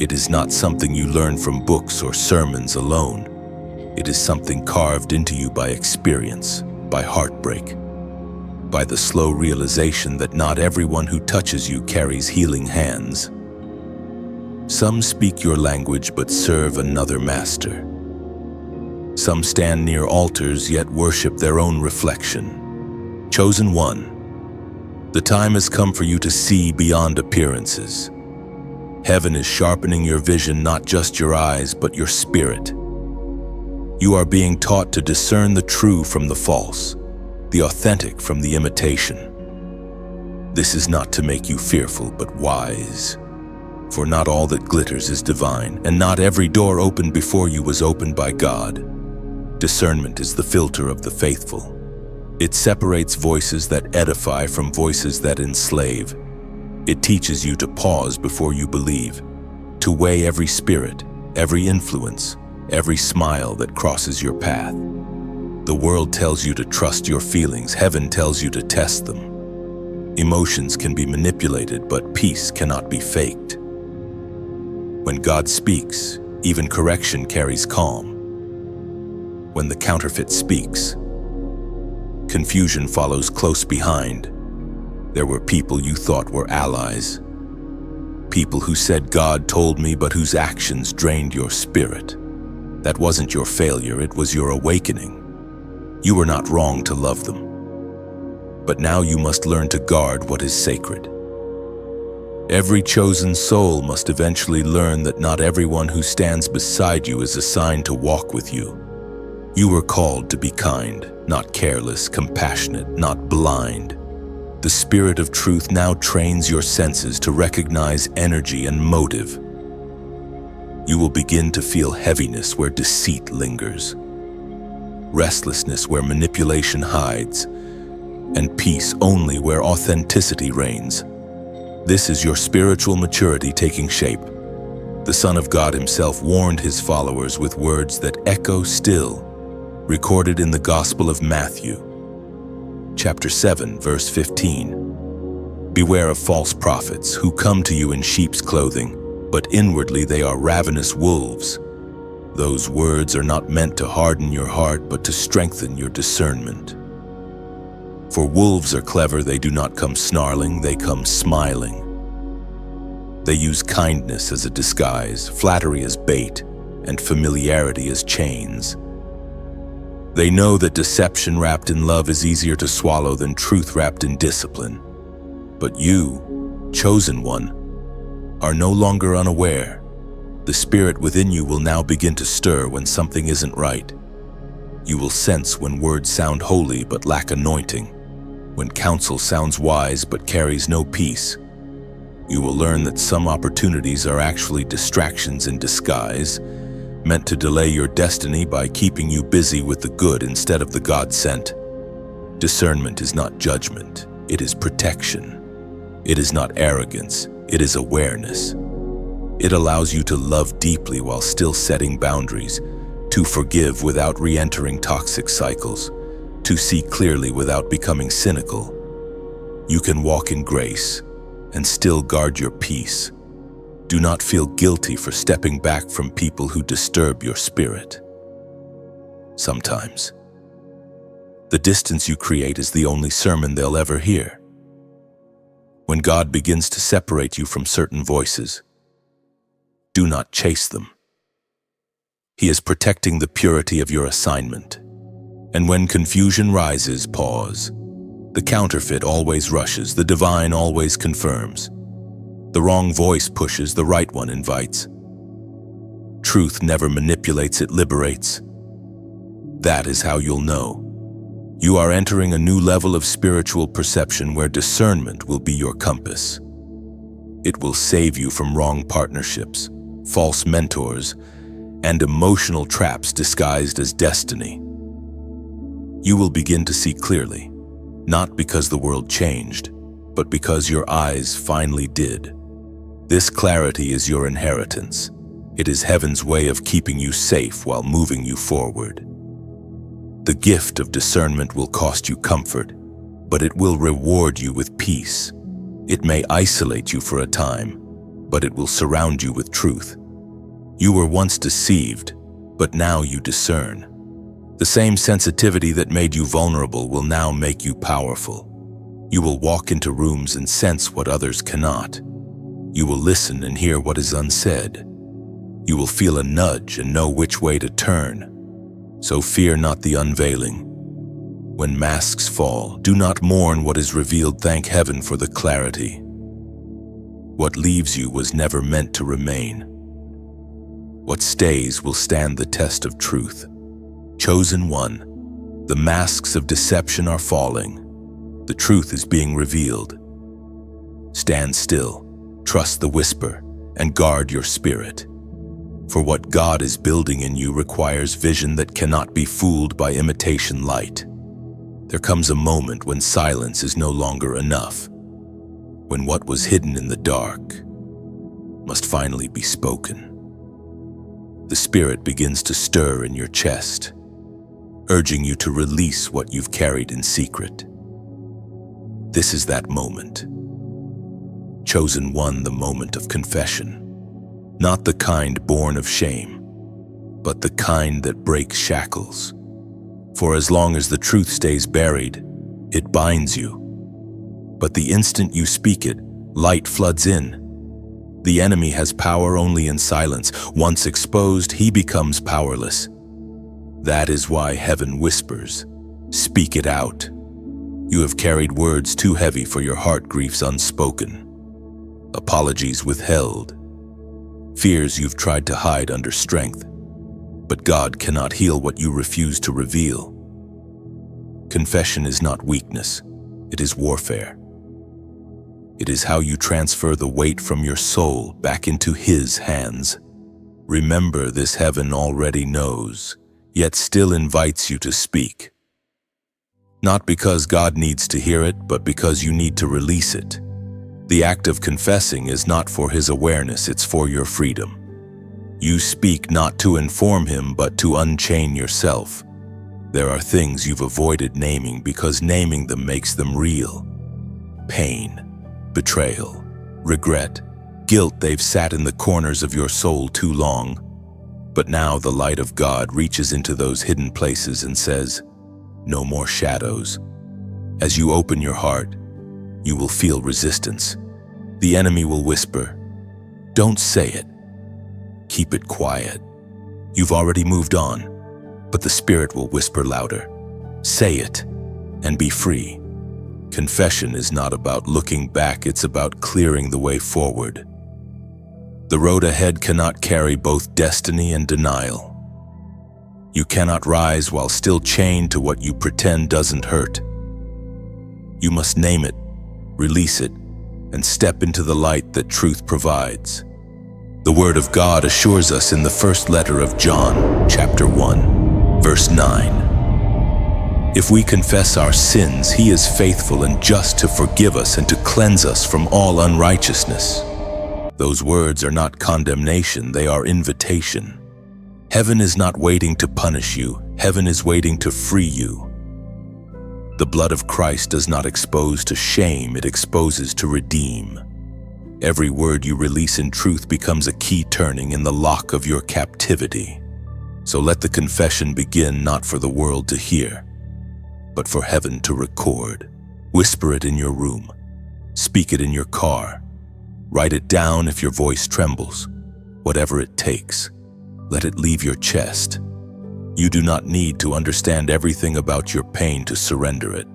It is not something you learn from books or sermons alone. It is something carved into you by experience, by heartbreak, by the slow realization that not everyone who touches you carries healing hands. Some speak your language but serve another master. Some stand near altars yet worship their own reflection. Chosen one, the time has come for you to see beyond appearances. Heaven is sharpening your vision, not just your eyes, but your spirit. You are being taught to discern the true from the false, the authentic from the imitation. This is not to make you fearful, but wise. For not all that glitters is divine, and not every door opened before you was opened by God. Discernment is the filter of the faithful. It separates voices that edify from voices that enslave. It teaches you to pause before you believe, to weigh every spirit, every influence, every smile that crosses your path. The world tells you to trust your feelings. Heaven tells you to test them. Emotions can be manipulated, but peace cannot be faked. When God speaks, even correction carries calm. When the counterfeit speaks, confusion follows close behind. There were people you thought were allies. People who said God told me, but whose actions drained your spirit. That wasn't your failure, it was your awakening. You were not wrong to love them. But now you must learn to guard what is sacred. Every chosen soul must eventually learn that not everyone who stands beside you is assigned to walk with you. You were called to be kind, not careless, compassionate, not blind. The Spirit of truth now trains your senses to recognize energy and motive. You will begin to feel heaviness where deceit lingers, restlessness where manipulation hides, and peace only where authenticity reigns. This is your spiritual maturity taking shape. The Son of God himself warned his followers with words that echo still, recorded in the Gospel of Matthew, chapter 7, verse 15. Beware of false prophets who come to you in sheep's clothing, but inwardly they are ravenous wolves. Those words are not meant to harden your heart, but to strengthen your discernment. For wolves are clever, they do not come snarling, they come smiling. They use kindness as a disguise, flattery as bait, and familiarity as chains. They know that deception wrapped in love is easier to swallow than truth wrapped in discipline. But you, chosen one, are no longer unaware. The Spirit within you will now begin to stir when something isn't right. You will sense when words sound holy but lack anointing, when counsel sounds wise but carries no peace. You will learn that some opportunities are actually distractions in disguise, meant to delay your destiny by keeping you busy with the good instead of the God-sent. Discernment is not judgment, it is protection. It is not arrogance, it is awareness. It allows you to love deeply while still setting boundaries, to forgive without re-entering toxic cycles, to see clearly without becoming cynical. You can walk in grace and still guard your peace. Do not feel guilty for stepping back from people who disturb your spirit. Sometimes, the distance you create is the only sermon they'll ever hear. When God begins to separate you from certain voices, do not chase them. He is protecting the purity of your assignment. And when confusion rises, pause. The counterfeit always rushes, the divine always confirms. The wrong voice pushes, the right one invites. Truth never manipulates, it liberates. That is how you'll know. You are entering a new level of spiritual perception where discernment will be your compass. It will save you from wrong partnerships, false mentors, and emotional traps disguised as destiny. You will begin to see clearly, not because the world changed, but because your eyes finally did. This clarity is your inheritance. It is heaven's way of keeping you safe while moving you forward. The gift of discernment will cost you comfort, but it will reward you with peace. It may isolate you for a time, but it will surround you with truth. You were once deceived, but now you discern. The same sensitivity that made you vulnerable will now make you powerful. You will walk into rooms and sense what others cannot. You will listen and hear what is unsaid. You will feel a nudge and know which way to turn. So fear not the unveiling. When masks fall, do not mourn what is revealed. Thank heaven for the clarity. What leaves you was never meant to remain. What stays will stand the test of truth. Chosen one, the masks of deception are falling. The truth is being revealed. Stand still, trust the whisper, and guard your spirit. For what God is building in you requires vision that cannot be fooled by imitation light. There comes a moment when silence is no longer enough, when what was hidden in the dark must finally be spoken. The Spirit begins to stir in your chest, urging you to release what you've carried in secret. This is that moment. Chosen one, the moment of confession. Not the kind born of shame, but the kind that breaks shackles. For as long as the truth stays buried, it binds you. But the instant you speak it, light floods in. The enemy has power only in silence. Once exposed, he becomes powerless. That is why heaven whispers, "Speak it out." You have carried words too heavy for your heart griefs unspoken, apologies withheld, fears you've tried to hide under strength. But God cannot heal what you refuse to reveal. Confession is not weakness, it is warfare. It is how you transfer the weight from your soul back into His hands. Remember, this heaven already knows, yet still invites you to speak. Not because God needs to hear it, but because you need to release it. The act of confessing is not for His awareness, it's for your freedom. You speak not to inform Him, but to unchain yourself. There are things you've avoided naming because naming them makes them real. Pain, betrayal, regret, guilt, they've sat in the corners of your soul too long. But now the light of God reaches into those hidden places and says, "No more shadows." As you open your heart, you will feel resistance. The enemy will whisper, "Don't say it. Keep it quiet. You've already moved on." But the Spirit will whisper louder, "Say it and be free." Confession is not about looking back, it's about clearing the way forward. The road ahead cannot carry both destiny and denial. You cannot rise while still chained to what you pretend doesn't hurt. You must name it, release it, and step into the light that truth provides. The Word of God assures us in the first letter of John, chapter 1, verse 9. If we confess our sins, He is faithful and just to forgive us and to cleanse us from all unrighteousness. Those words are not condemnation, they are invitation. Heaven is not waiting to punish you, heaven is waiting to free you. The blood of Christ does not expose to shame, it exposes to redeem. Every word you release in truth becomes a key turning in the lock of your captivity. So let the confession begin, not for the world to hear, but for heaven to record. Whisper it in your room. Speak it in your car. Write it down if your voice trembles. Whatever it takes, let it leave your chest. You do not need to understand everything about your pain to surrender it.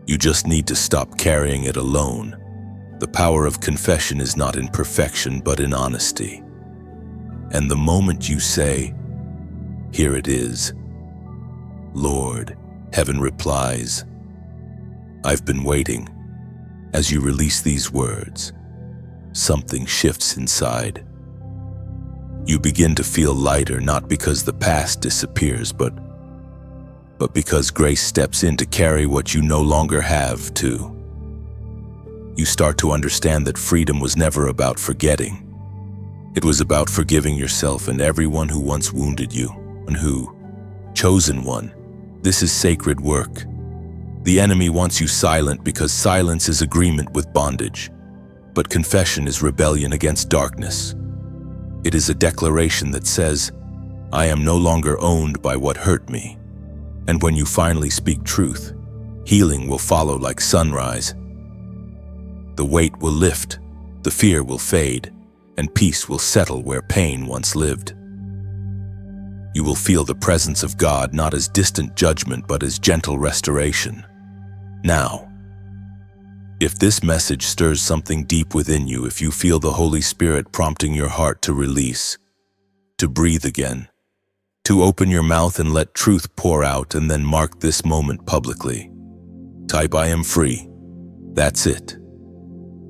You just need to stop carrying it alone. The power of confession is not in perfection, but in honesty. And the moment you say, "Here it is, Lord," heaven replies, "I've been waiting." As you release these words, something shifts inside. You begin to feel lighter, not because the past disappears, but because grace steps in to carry what you no longer have to. You start to understand that freedom was never about forgetting. It was about forgiving yourself and everyone who once wounded you, and who, chosen one, this is sacred work. The enemy wants you silent because silence is agreement with bondage. But confession is rebellion against darkness. It is a declaration that says, "I am no longer owned by what hurt me." And when you finally speak truth, healing will follow like sunrise. The weight will lift, the fear will fade, and peace will settle where pain once lived. You will feel the presence of God not as distant judgment, but as gentle restoration. Now, if this message stirs something deep within you, if you feel the Holy Spirit prompting your heart to release, to breathe again, to open your mouth and let truth pour out, and then mark this moment publicly. Type, "I am free." That's it.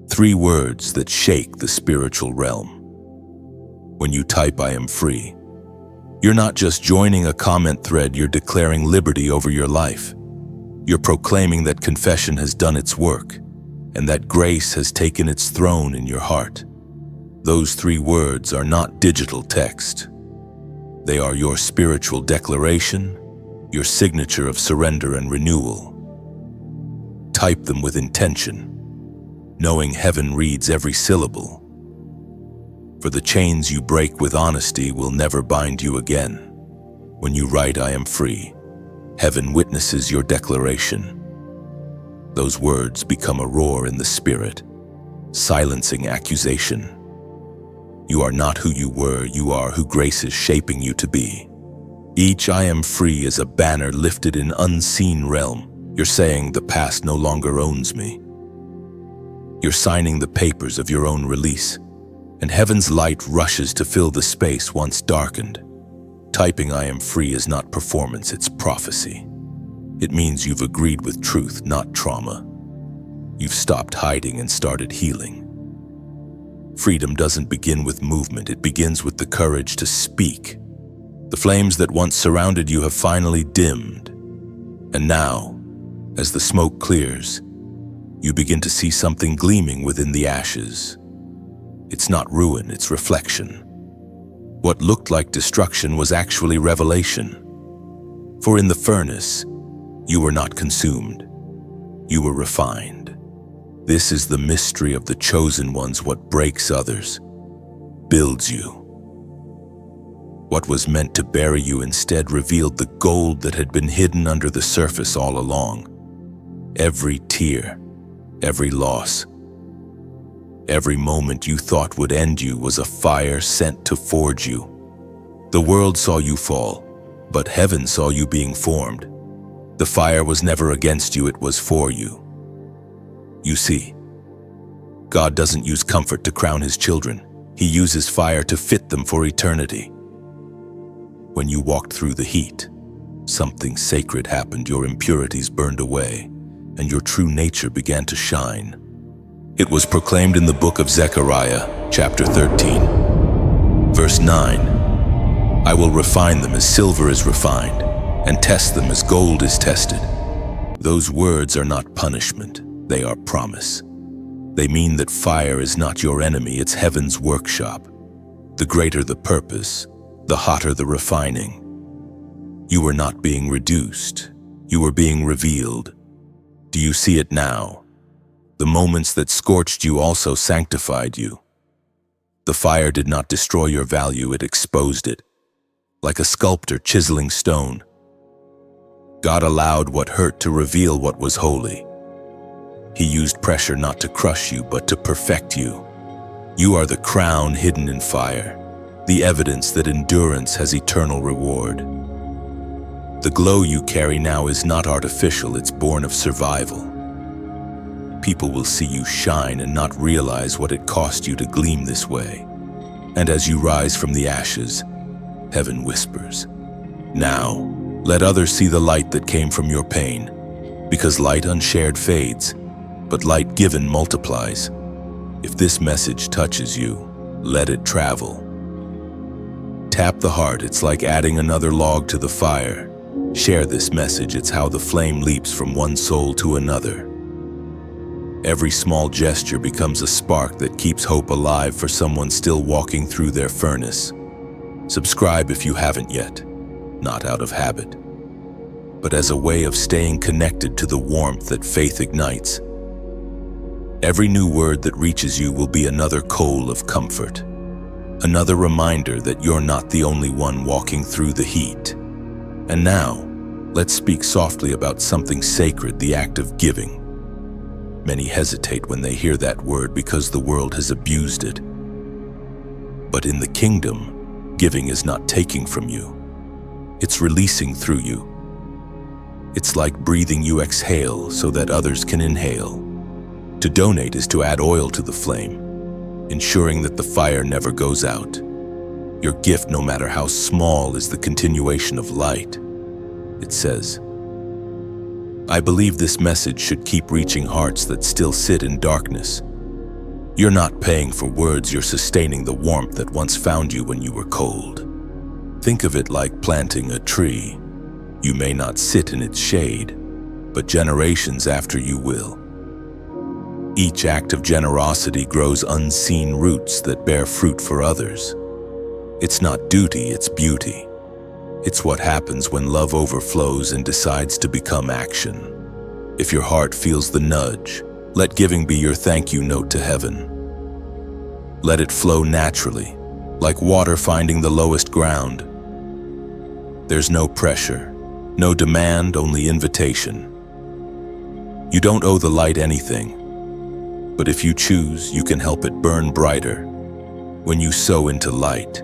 3 words that shake the spiritual realm. When you type, "I am free," you're not just joining a comment thread, you're declaring liberty over your life. You're proclaiming that confession has done its work, and that grace has taken its throne in your heart. Those 3 words are not digital text. They are your spiritual declaration, your signature of surrender and renewal. Type them with intention, knowing heaven reads every syllable. For the chains you break with honesty will never bind you again. When you write, "I am free," heaven witnesses your declaration. Those words become a roar in the spirit, silencing accusation. You are not who you were, you are who grace is shaping you to be. Each "I am free" is a banner lifted in unseen realm. You're saying the past no longer owns me. You're signing the papers of your own release, and heaven's light rushes to fill the space once darkened. Typing "I am free" is not performance, it's prophecy. It means you've agreed with truth, not trauma. You've stopped hiding and started healing. Freedom doesn't begin with movement, it begins with the courage to speak. The flames that once surrounded you have finally dimmed. And now, as the smoke clears, you begin to see something gleaming within the ashes. It's not ruin, it's reflection. What looked like destruction was actually revelation. For in the furnace, you were not consumed. You were refined. This is the mystery of the chosen ones. What breaks others builds you. What was meant to bury you instead revealed the gold that had been hidden under the surface all along. Every tear, every loss, every moment you thought would end you was a fire sent to forge you. The world saw you fall, but heaven saw you being formed. The fire was never against you, it was for you. You see, God doesn't use comfort to crown his children. He uses fire to fit them for eternity. When you walked through the heat, something sacred happened. Your impurities burned away, and your true nature began to shine. It was proclaimed in the book of Zechariah, chapter 13, verse 9. I will refine them as silver is refined, and test them as gold is tested. Those words are not punishment, they are promise. They mean that fire is not your enemy, it's heaven's workshop. The greater the purpose, the hotter the refining. You were not being reduced, you were being revealed. Do you see it now? The moments that scorched you also sanctified you. The fire did not destroy your value, it exposed it. Like a sculptor chiseling stone, God allowed what hurt to reveal what was holy. He used pressure not to crush you, but to perfect you. You are the crown hidden in fire, the evidence that endurance has eternal reward. The glow you carry now is not artificial, it's born of survival. People will see you shine and not realize what it cost you to gleam this way. And as you rise from the ashes, heaven whispers, now, let others see the light that came from your pain, because light unshared fades, but light given multiplies. If this message touches you, let it travel. Tap the heart, it's like adding another log to the fire. Share this message, it's how the flame leaps from one soul to another. Every small gesture becomes a spark that keeps hope alive for someone still walking through their furnace. Subscribe if you haven't yet, not out of habit, but as a way of staying connected to the warmth that faith ignites. Every new word that reaches you will be another coal of comfort, another reminder that you're not the only one walking through the heat. And now, let's speak softly about something sacred, the act of giving. Many hesitate when they hear that word because the world has abused it. But in the kingdom, giving is not taking from you. It's releasing through you. It's like breathing, you exhale so that others can inhale. To donate is to add oil to the flame, ensuring that the fire never goes out. Your gift, no matter how small, is the continuation of light. It says, I believe this message should keep reaching hearts that still sit in darkness. You're not paying for words, you're sustaining the warmth that once found you when you were cold. Think of it like planting a tree. You may not sit in its shade, but generations after you will. Each act of generosity grows unseen roots that bear fruit for others. It's not duty, it's beauty. It's what happens when love overflows and decides to become action. If your heart feels the nudge, let giving be your thank you note to heaven. Let it flow naturally, like water finding the lowest ground. There's no pressure, no demand, only invitation. You don't owe the light anything, but if you choose, you can help it burn brighter. When you sow into light,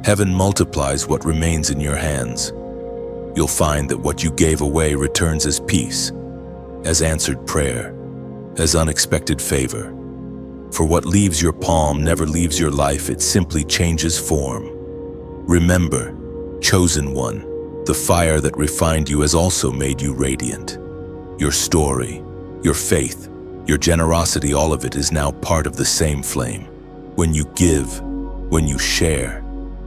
heaven multiplies what remains in your hands. You'll find that what you gave away returns as peace, as answered prayer, as unexpected favor. For what leaves your palm never leaves your life, it simply changes form. Remember, chosen one, the fire that refined you has also made you radiant. Your story, your faith, your generosity, all of it is now part of the same flame. When you give, when you share,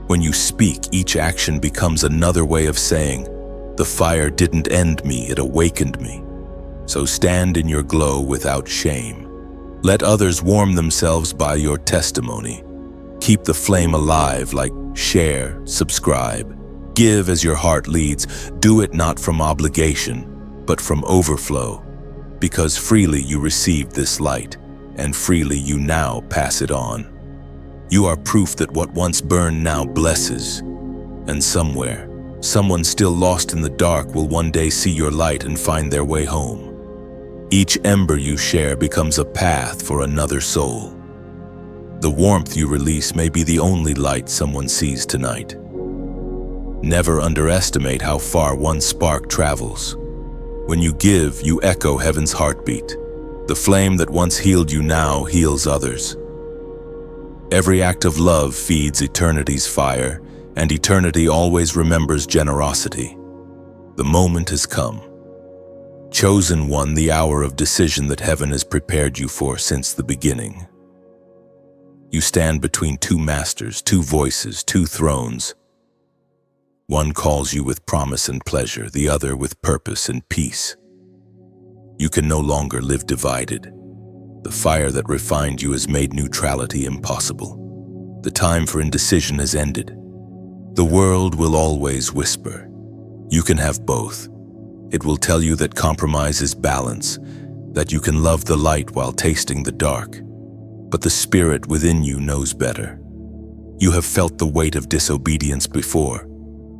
when you speak, each action becomes another way of saying, "The fire didn't end me, it awakened me." So stand in your glow without shame. Let others warm themselves by your testimony. Keep the flame alive, like share, subscribe. Give as your heart leads. Do it not from obligation, but from overflow. Because freely you received this light, and freely you now pass it on. You are proof that what once burned now blesses. And somewhere, someone still lost in the dark will one day see your light and find their way home. Each ember you share becomes a path for another soul. The warmth you release may be the only light someone sees tonight. Never underestimate how far one spark travels. When you give, you echo heaven's heartbeat. The flame that once healed you now heals others. Every act of love feeds eternity's fire, and eternity always remembers generosity. The moment has come. Chosen one, the hour of decision that heaven has prepared you for since the beginning. You stand between two masters, two voices, two thrones. One calls you with promise and pleasure, the other with purpose and peace. You can no longer live divided. The fire that refined you has made neutrality impossible. The time for indecision has ended. The world will always whisper, "You can have both." It will tell you that compromise is balance, that you can love the light while tasting the dark. But the spirit within you knows better. You have felt the weight of disobedience before,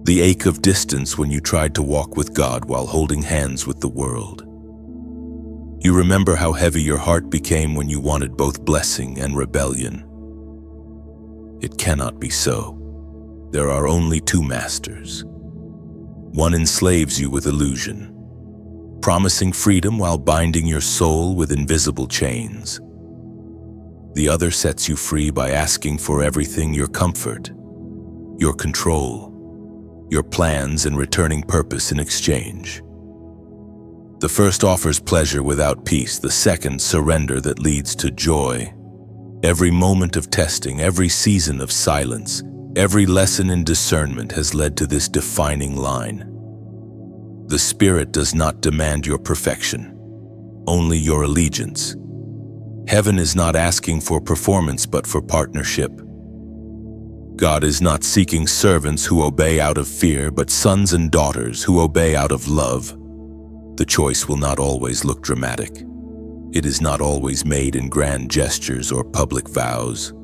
the ache of distance when you tried to walk with God while holding hands with the world. You remember how heavy your heart became when you wanted both blessing and rebellion. It cannot be so. There are only two masters. One enslaves you with illusion, promising freedom while binding your soul with invisible chains. The other sets you free by asking for everything: your comfort, your control, your plans, and returning purpose in exchange. The first offers pleasure without peace, the second surrender that leads to joy. Every moment of testing, every season of silence, every lesson in discernment has led to this defining line. The Spirit does not demand your perfection, only your allegiance. Heaven is not asking for performance but for partnership. God is not seeking servants who obey out of fear, but sons and daughters who obey out of love. The choice will not always look dramatic. It is not always made in grand gestures or public vows.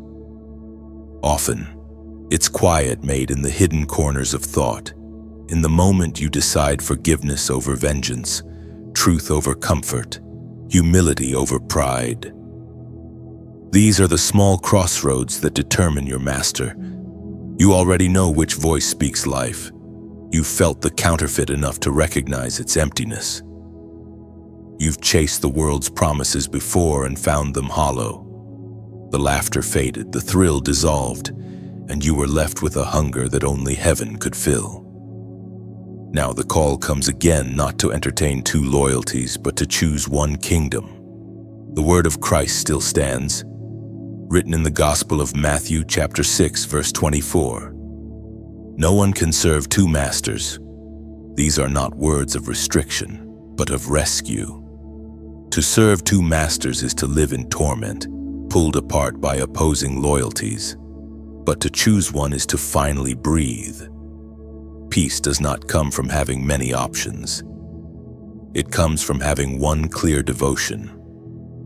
Often, it's quiet, made in the hidden corners of thought, in the moment you decide forgiveness over vengeance, truth over comfort, humility over pride. These are the small crossroads that determine your master. You already know which voice speaks life. You've felt the counterfeit enough to recognize its emptiness. You've chased the world's promises before and found them hollow. The laughter faded, the thrill dissolved, and you were left with a hunger that only heaven could fill. Now the call comes again, not to entertain two loyalties, but to choose one kingdom. The word of Christ still stands, written in the Gospel of Matthew chapter 6, verse 24. No one can serve two masters. These are not words of restriction, but of rescue. To serve two masters is to live in torment, pulled apart by opposing loyalties. But to choose one is to finally breathe. Peace does not come from having many options. It comes from having one clear devotion.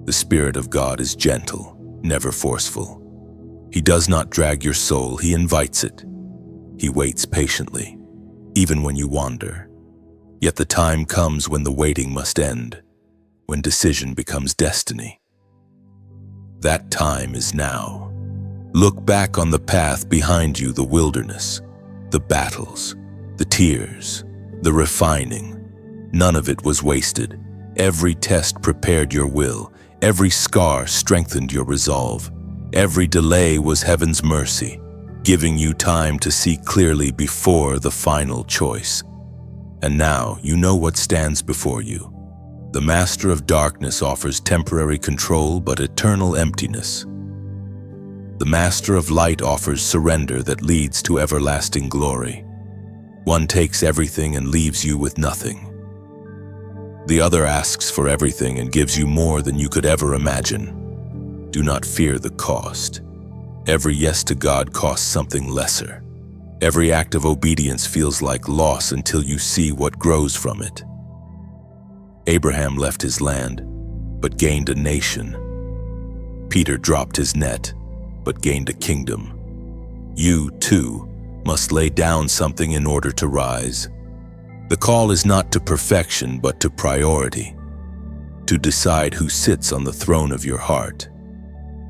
The Spirit of God is gentle, never forceful. He does not drag your soul, He invites it. He waits patiently, even when you wander. Yet the time comes when the waiting must end. when decision becomes destiny. That time is now. Look back on the path behind you, the wilderness, the battles, the tears, the refining. None of it was wasted. Every test prepared your will. Every scar strengthened your resolve. Every delay was heaven's mercy, giving you time to see clearly before the final choice. And now you know what stands before you. The master of darkness offers temporary control but eternal emptiness. The master of light offers surrender that leads to everlasting glory. One takes everything and leaves you with nothing. The other asks for everything and gives you more than you could ever imagine. Do not fear the cost. Every yes to God costs something lesser. Every act of obedience feels like loss until you see what grows from it. Abraham left his land, but gained a nation. Peter dropped his net, but gained a kingdom. You, too, must lay down something in order to rise. The call is not to perfection, but to priority, to decide who sits on the throne of your heart.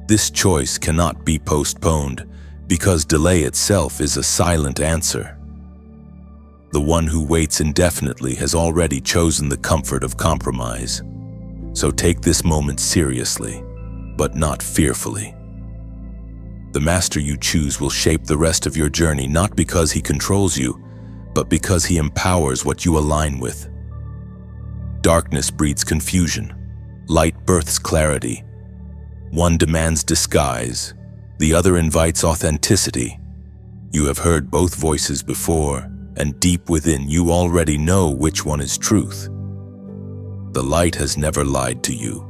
This choice cannot be postponed, because delay itself is a silent answer. The one who waits indefinitely has already chosen the comfort of compromise. So take this moment seriously, but not fearfully. The master you choose will shape the rest of your journey, not because he controls you, but because he empowers what you align with. Darkness breeds confusion. Light births clarity. One demands disguise. The other invites authenticity. You have heard both voices before, and deep within you already know which one is truth. The light has never lied to you.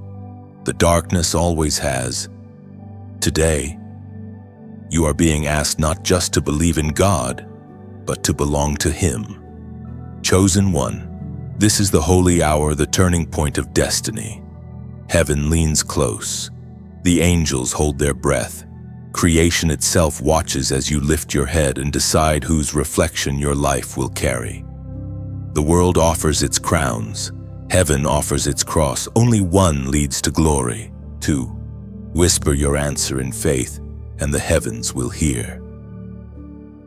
The darkness always has. Today, you are being asked not just to believe in God, but to belong to Him. Chosen one, this is the holy hour, the turning point of destiny. Heaven leans close. The angels hold their breath. Creation itself watches as you lift your head and decide whose reflection your life will carry. The world offers its crowns. Heaven offers its cross. Only one leads to glory. 2. Whisper your answer in faith, and the heavens will hear.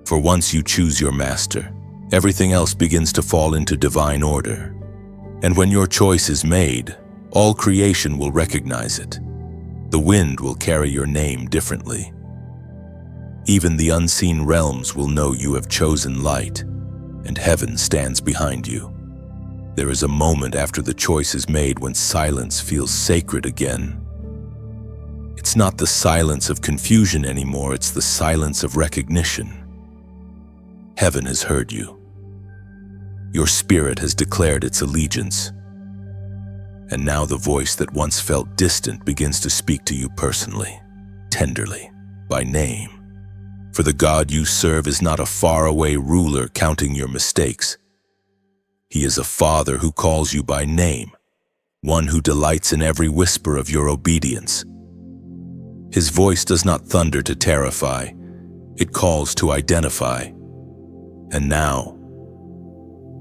For once you choose your master, everything else begins to fall into divine order. And when your choice is made, all creation will recognize it. The wind will carry your name differently. Even the unseen realms will know you have chosen light, and heaven stands behind you. There is a moment after the choice is made when silence feels sacred again. It's not the silence of confusion anymore, it's the silence of recognition. Heaven has heard you. Your spirit has declared its allegiance. And now the voice that once felt distant begins to speak to you personally, tenderly, by name. For the God you serve is not a faraway ruler counting your mistakes. He is a Father who calls you by name, one who delights in every whisper of your obedience. His voice does not thunder to terrify, it calls to identify. And now,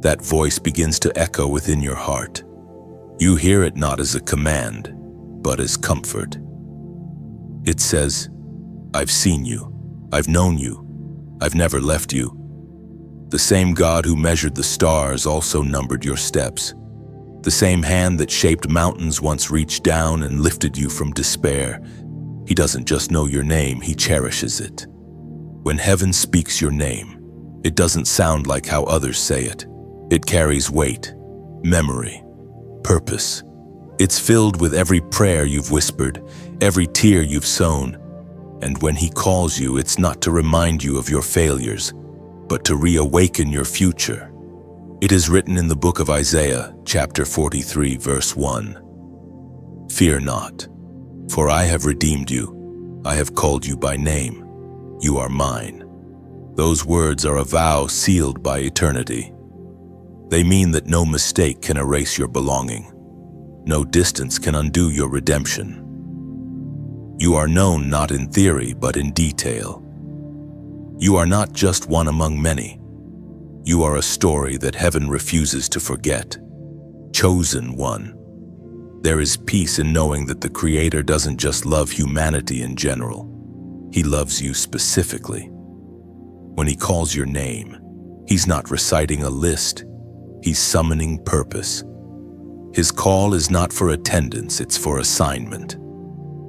that voice begins to echo within your heart. You hear it not as a command, but as comfort. It says, I've seen you, I've known you, I've never left you. The same God who measured the stars also numbered your steps. The same hand that shaped mountains once reached down and lifted you from despair. He doesn't just know your name, he cherishes it. When heaven speaks your name, it doesn't sound like how others say it. It carries weight, memory, purpose. It's filled with every prayer you've whispered, every tear you've sown. And when he calls you, it's not to remind you of your failures, but to reawaken your future. It is written in the book of Isaiah, chapter 43, verse 1. Fear not, for I have redeemed you. I have called you by name. You are mine. Those words are a vow sealed by eternity. They mean that no mistake can erase your belonging. No distance can undo your redemption. You are known not in theory, but in detail. You are not just one among many. You are a story that heaven refuses to forget. Chosen one. There is peace in knowing that the Creator doesn't just love humanity in general. He loves you specifically. When He calls your name, He's not reciting a list. He's summoning purpose. His call is not for attendance, it's for assignment.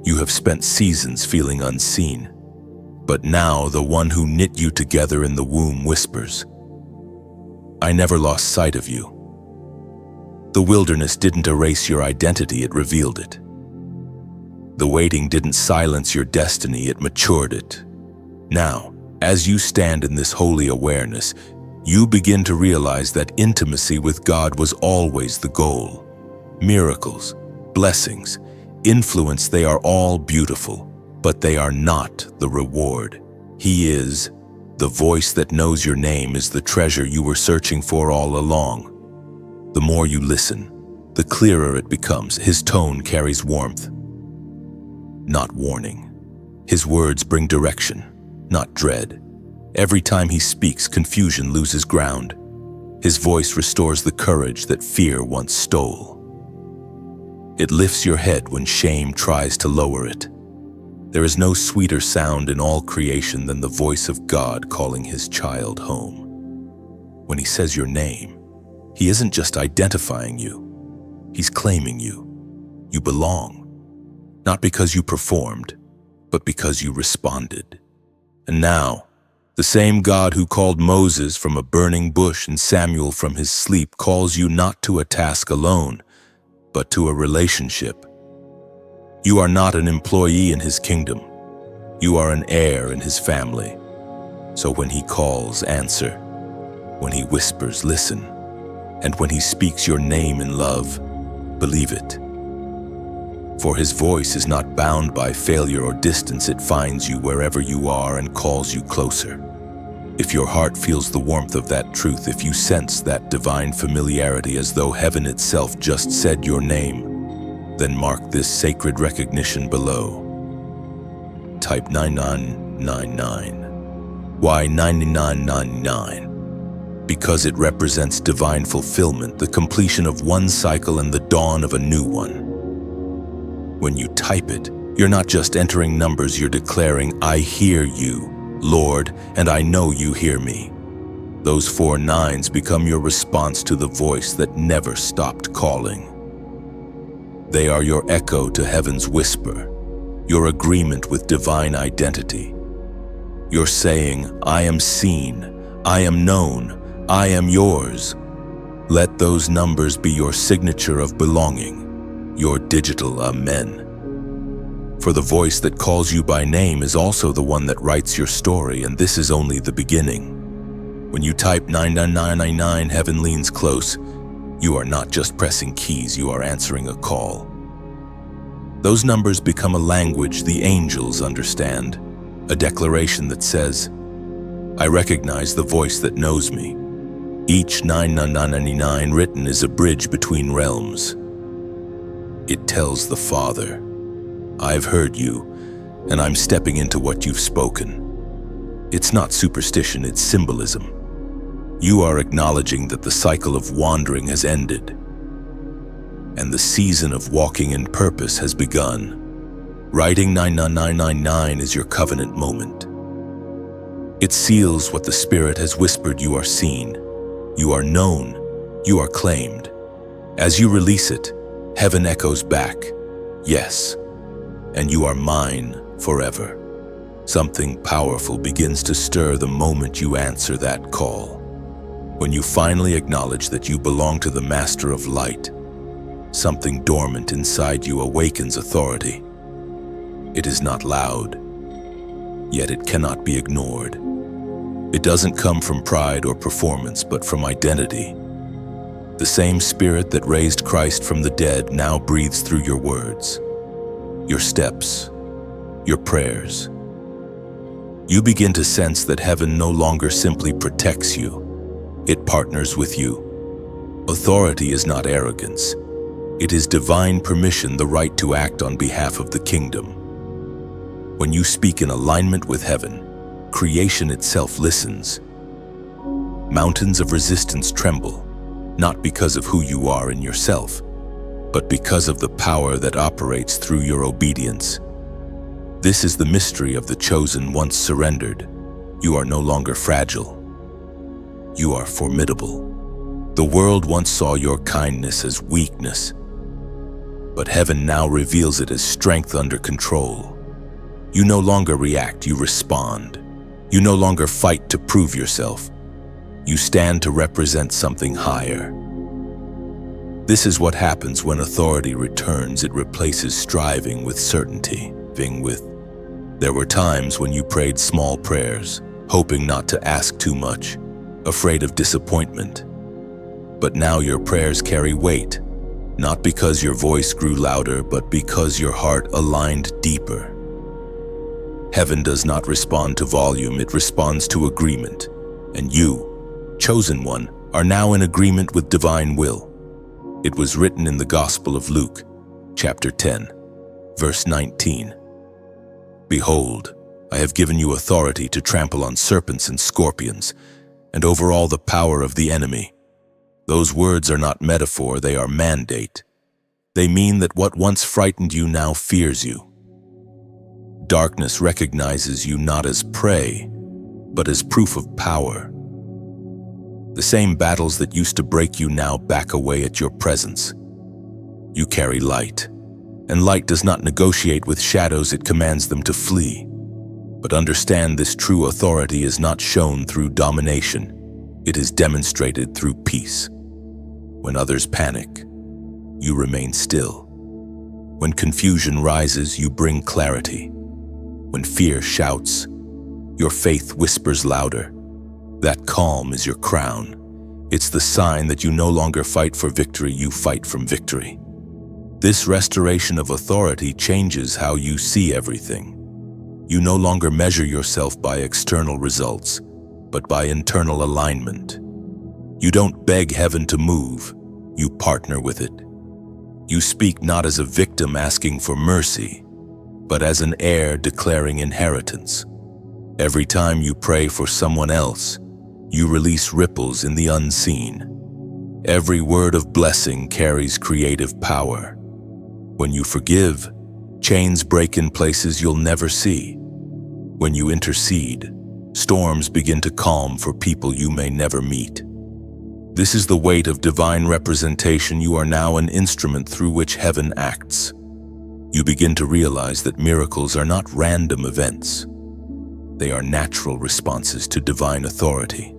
You have spent seasons feeling unseen, but now the one who knit you together in the womb whispers, "I never lost sight of you." The wilderness didn't erase your identity, it revealed it. The waiting didn't silence your destiny, it matured it. Now, as you stand in this holy awareness, you begin to realize that intimacy with God was always the goal. Miracles, blessings, influence, they are all beautiful, but they are not the reward. He is. The voice that knows your name is the treasure you were searching for all along. The more you listen, the clearer it becomes. His tone carries warmth, not warning. His words bring direction, not dread. Every time He speaks, confusion loses ground. His voice restores the courage that fear once stole. It lifts your head when shame tries to lower it. There is no sweeter sound in all creation than the voice of God calling His child home. When He says your name, He isn't just identifying you. He's claiming you. You belong, not because you performed, but because you responded. And now, the same God who called Moses from a burning bush and Samuel from his sleep calls you not to a task alone, but to a relationship. You are not an employee in His kingdom. You are an heir in His family. So when He calls, answer. When He whispers, listen. And when He speaks your name in love, believe it. For His voice is not bound by failure or distance. It finds you wherever you are and calls you closer. If your heart feels the warmth of that truth, if you sense that divine familiarity as though heaven itself just said your name, then mark this sacred recognition below. Type 9999. Why 9999? Because it represents divine fulfillment, the completion of one cycle and the dawn of a new one. When you type it, you're not just entering numbers, you're declaring, "I hear you, Lord, and I know you hear me." Those 4 nines become your response to the voice that never stopped calling. They are your echo to heaven's whisper, your agreement with divine identity. You're saying, "I am seen, I am known, I am yours." Let those numbers be your signature of belonging, your digital amen. For the voice that calls you by name is also the one that writes your story, and this is only the beginning. When you type 99999, heaven leans close. You are not just pressing keys, you are answering a call. Those numbers become a language the angels understand, a declaration that says, "I recognize the voice that knows me." Each 99999 written is a bridge between realms. It tells the Father, "I've heard you, and I'm stepping into what you've spoken." It's not superstition, it's symbolism. You are acknowledging that the cycle of wandering has ended, and the season of walking in purpose has begun. Writing 99999 is your covenant moment. It seals what the Spirit has whispered. You are seen, you are known, you are claimed. As you release it, heaven echoes back, "Yes, and you are mine forever." Something powerful begins to stir the moment you answer that call. When you finally acknowledge that you belong to the Master of Light, something dormant inside you awakens authority. It is not loud, yet it cannot be ignored. It doesn't come from pride or performance, but from identity. The same Spirit that raised Christ from the dead now breathes through your words, your steps, your prayers. You begin to sense that heaven no longer simply protects you, it partners with you. Authority is not arrogance. It is divine permission, the right to act on behalf of the kingdom. When you speak in alignment with heaven, creation itself listens. Mountains of resistance tremble, not because of who you are in yourself, but because of the power that operates through your obedience. This is the mystery of the chosen. Once surrendered, you are no longer fragile. You are formidable. The world once saw your kindness as weakness, but heaven now reveals it as strength under control. You no longer react, you respond. You no longer fight to prove yourself. You stand to represent something higher. This is what happens when authority returns. It replaces striving with certainty. There were times when you prayed small prayers, hoping not to ask too much, afraid of disappointment. But now your prayers carry weight, not because your voice grew louder, but because your heart aligned deeper. Heaven does not respond to volume, it responds to agreement. And you, chosen one, are now in agreement with divine will. It was written in the Gospel of Luke, chapter 10, verse 19. Behold, I have given you authority to trample on serpents and scorpions, and over all the power of the enemy. Those words are not metaphor, they are mandate. They mean that what once frightened you now fears you. Darkness recognizes you not as prey, but as proof of power. The same battles that used to break you now back away at your presence. You carry light, and light does not negotiate with shadows, it commands them to flee. But understand, this true authority is not shown through domination, it is demonstrated through peace. When others panic, you remain still. When confusion rises, you bring clarity. When fear shouts, your faith whispers louder. That calm is your crown. It's the sign that you no longer fight for victory, you fight from victory. This restoration of authority changes how you see everything. You no longer measure yourself by external results, but by internal alignment. You don't beg heaven to move, you partner with it. You speak not as a victim asking for mercy, but as an heir declaring inheritance. Every time you pray for someone else, you release ripples in the unseen. Every word of blessing carries creative power. When you forgive, chains break in places you'll never see. When you intercede, storms begin to calm for people you may never meet. This is the weight of divine representation. You are now an instrument through which heaven acts. You begin to realize that miracles are not random events. They are natural responses to divine authority.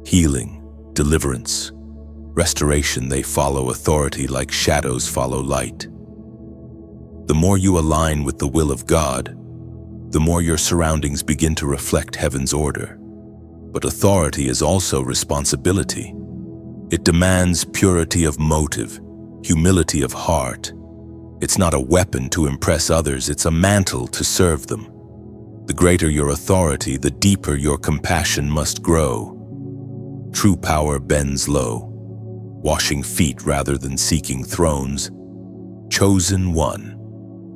Healing, deliverance, restoration, they follow authority like shadows follow light. The more you align with the will of God, the more your surroundings begin to reflect heaven's order. But authority is also responsibility. It demands purity of motive, humility of heart. It's not a weapon to impress others, it's a mantle to serve them. The greater your authority, the deeper your compassion must grow. True power bends low, washing feet rather than seeking thrones. Chosen one.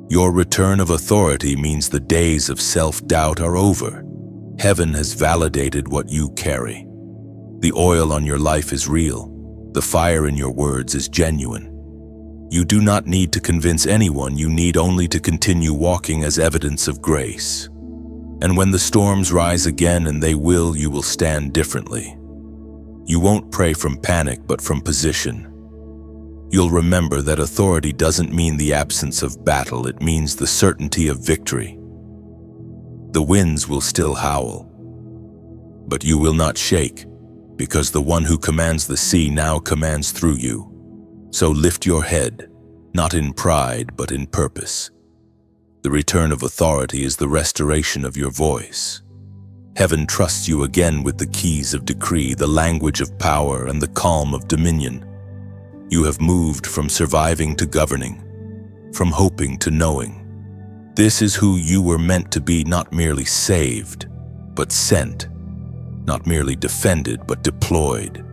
Your return of authority means the days of self-doubt are over. Heaven has validated what you carry. The oil on your life is real. The fire in your words is genuine. You do not need to convince anyone, you need only to continue walking as evidence of grace. And when the storms rise again, and they will, you will stand differently. You won't pray from panic, but from position. You'll remember that authority doesn't mean the absence of battle, it means the certainty of victory. The winds will still howl, but you will not shake, because the one who commands the sea now commands through you. So lift your head, not in pride, but in purpose. The return of authority is the restoration of your voice. Heaven trusts you again with the keys of decree, the language of power, and the calm of dominion. You have moved from surviving to governing, from hoping to knowing. This is who you were meant to be, not merely saved, but sent, not merely defended, but deployed.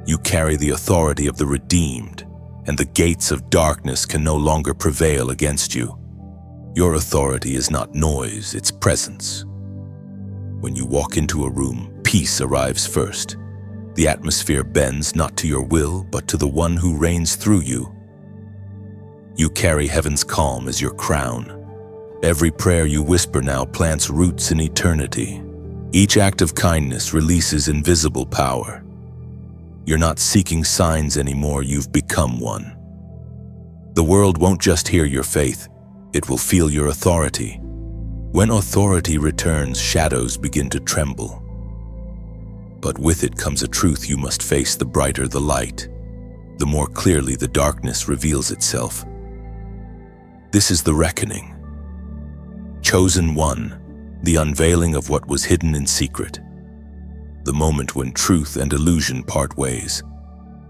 You carry the authority of the redeemed, and the gates of darkness can no longer prevail against you. Your authority is not noise, it's presence. When you walk into a room, peace arrives first. The atmosphere bends not to your will, but to the one who reigns through you. You carry heaven's calm as your crown. Every prayer you whisper now plants roots in eternity. Each act of kindness releases invisible power. You're not seeking signs anymore, you've become one. The world won't just hear your faith, it will feel your authority. When authority returns, shadows begin to tremble. But with it comes a truth you must face. The brighter the light, the more clearly the darkness reveals itself. This is the reckoning. Chosen one, the unveiling of what was hidden in secret. The moment when truth and illusion part ways.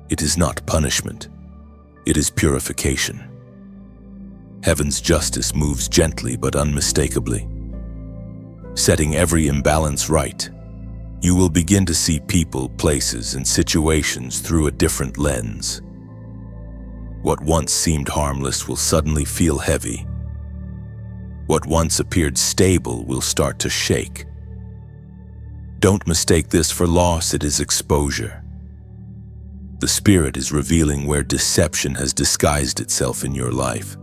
It is not punishment, it is purification. Heaven's justice moves gently but unmistakably, setting every imbalance right. You will begin to see people, places, and situations through a different lens. What once seemed harmless will suddenly feel heavy. What once appeared stable will start to shake. Don't mistake this for loss, it is exposure. The Spirit is revealing where deception has disguised itself in your life.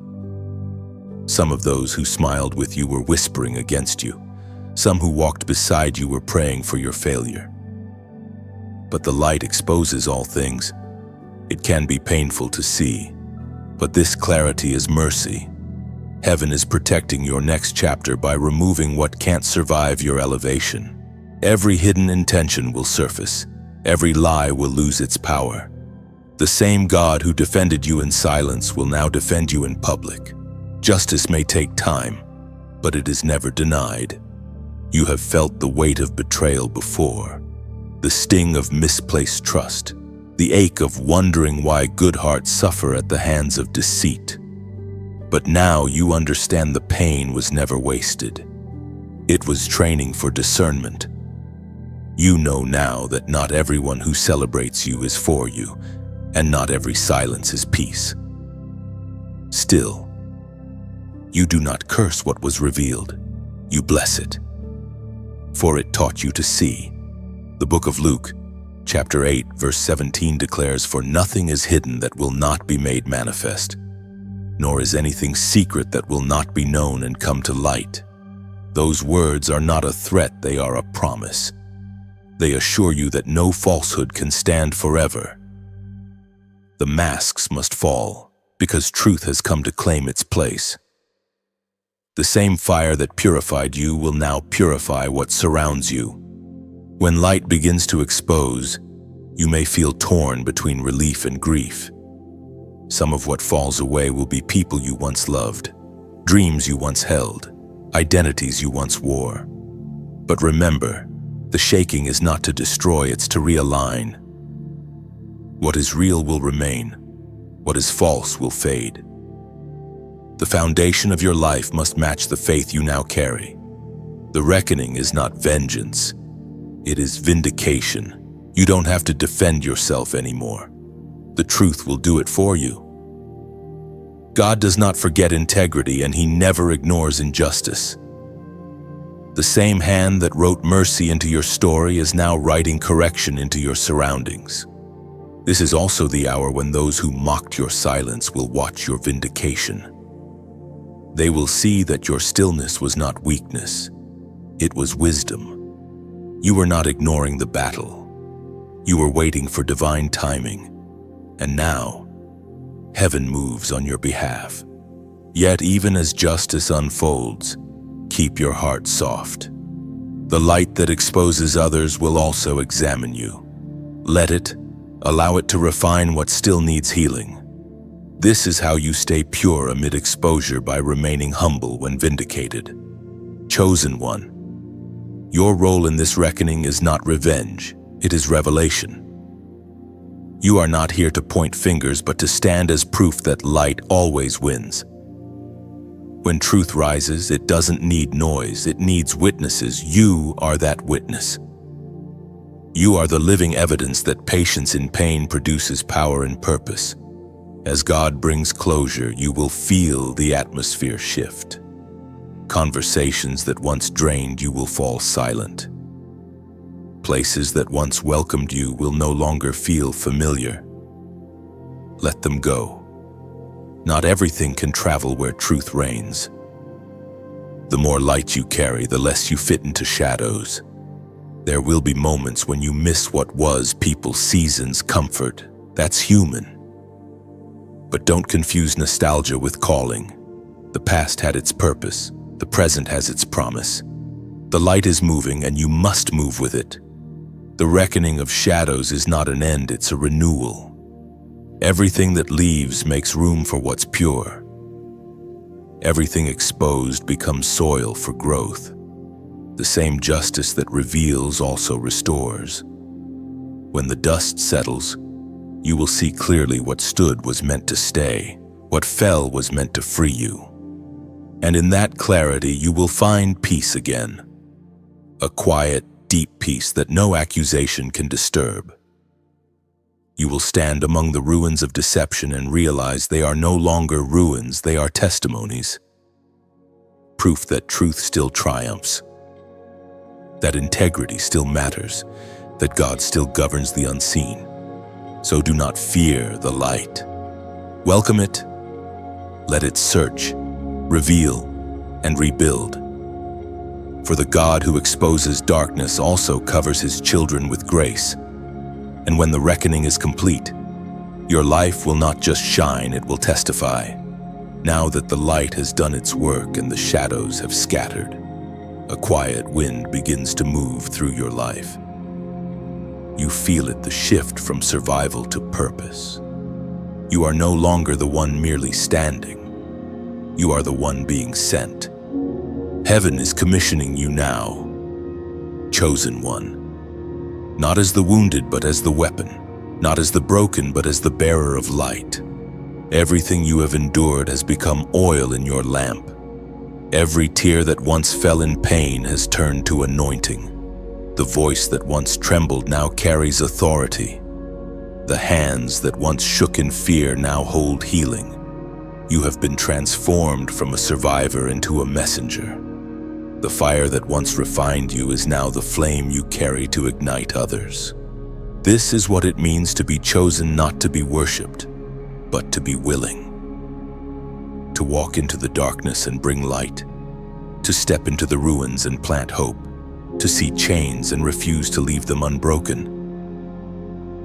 Some of those who smiled with you were whispering against you. Some who walked beside you were praying for your failure. But the light exposes all things. It can be painful to see, but this clarity is mercy. Heaven is protecting your next chapter by removing what can't survive your elevation. Every hidden intention will surface. Every lie will lose its power. The same God who defended you in silence will now defend you in public. Justice may take time, but it is never denied. You have felt the weight of betrayal before, the sting of misplaced trust, the ache of wondering why good hearts suffer at the hands of deceit. But now you understand the pain was never wasted. It was training for discernment. You know now that not everyone who celebrates you is for you, and not every silence is peace. Still, you do not curse what was revealed, you bless it, for it taught you to see. The book of Luke, chapter 8, verse 17 declares, "For nothing is hidden that will not be made manifest, nor is anything secret that will not be known and come to light." Those words are not a threat, they are a promise. They assure you that no falsehood can stand forever. The masks must fall, because truth has come to claim its place. The same fire that purified you will now purify what surrounds you. When light begins to expose, you may feel torn between relief and grief. Some of what falls away will be people you once loved, dreams you once held, identities you once wore. But remember, the shaking is not to destroy, it's to realign. What is real will remain. What is false will fade. The foundation of your life must match the faith you now carry. The reckoning is not vengeance. It is vindication. You don't have to defend yourself anymore. The truth will do it for you. God does not forget integrity, and He never ignores injustice. The same hand that wrote mercy into your story is now writing correction into your surroundings. This is also the hour when those who mocked your silence will watch your vindication. They will see that your stillness was not weakness, it was wisdom. You were not ignoring the battle. You were waiting for divine timing. And now, heaven moves on your behalf. Yet even as justice unfolds, keep your heart soft. The light that exposes others will also examine you. Let it, allow it to refine what still needs healing. This is how you stay pure amid exposure, by remaining humble when vindicated. Chosen one, your role in this reckoning is not revenge, it is revelation. You are not here to point fingers, but to stand as proof that light always wins. When truth rises, it doesn't need noise, it needs witnesses. You are that witness. You are the living evidence that patience in pain produces power and purpose. As God brings closure, you will feel the atmosphere shift. Conversations that once drained you will fall silent. Places that once welcomed you will no longer feel familiar. Let them go. Not everything can travel where truth reigns. The more light you carry, the less you fit into shadows. There will be moments when you miss what was, people, seasons, comfort. That's human. But don't confuse nostalgia with calling. The past had its purpose. The present has its promise. The light is moving, and you must move with it. The reckoning of shadows is not an end, it's a renewal. Everything that leaves makes room for what's pure. Everything exposed becomes soil for growth. The same justice that reveals also restores. When the dust settles, you will see clearly what stood was meant to stay, what fell was meant to free you. And in that clarity, you will find peace again. A quiet, deep peace that no accusation can disturb. You will stand among the ruins of deception and realize they are no longer ruins, they are testimonies. Proof that truth still triumphs, that integrity still matters, that God still governs the unseen. So do not fear the light. Welcome it. Let it search, reveal, and rebuild. For the God who exposes darkness also covers his children with grace. And when the reckoning is complete, your life will not just shine, it will testify. Now that the light has done its work and the shadows have scattered, a quiet wind begins to move through your life. You feel it, the shift from survival to purpose. You are no longer the one merely standing. You are the one being sent. Heaven is commissioning you now. Chosen one. Not as the wounded, but as the weapon. Not as the broken, but as the bearer of light. Everything you have endured has become oil in your lamp. Every tear that once fell in pain has turned to anointing. The voice that once trembled now carries authority. The hands that once shook in fear now hold healing. You have been transformed from a survivor into a messenger. The fire that once refined you is now the flame you carry to ignite others. This is what it means to be chosen, not to be worshipped, but to be willing. To walk into the darkness and bring light. To step into the ruins and plant hope. To see chains and refuse to leave them unbroken.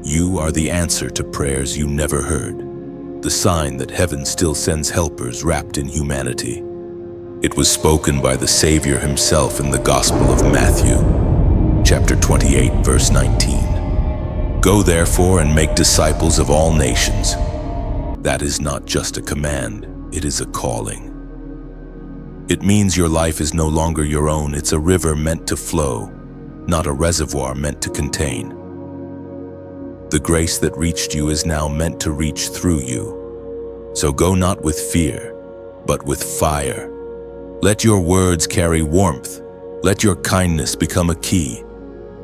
You are the answer to prayers you never heard. The sign that heaven still sends helpers wrapped in humanity. It was spoken by the Savior himself in the Gospel of Matthew, chapter 28, verse 19. Go therefore and make disciples of all nations. That is not just a command, it is a calling. It means your life is no longer your own, it's a river meant to flow, not a reservoir meant to contain. The grace that reached you is now meant to reach through you. So go not with fear, but with fire. Let your words carry warmth. Let your kindness become a key.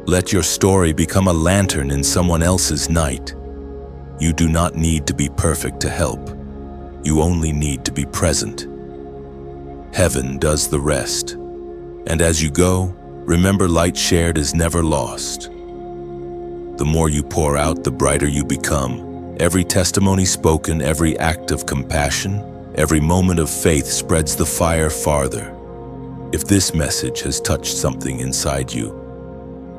Let your story become a lantern in someone else's night. You do not need to be perfect to help. You only need to be present. Heaven does the rest. And as you go, remember light shared is never lost. The more you pour out, the brighter you become. Every testimony spoken, every act of compassion, every moment of faith spreads the fire farther. If this message has touched something inside you,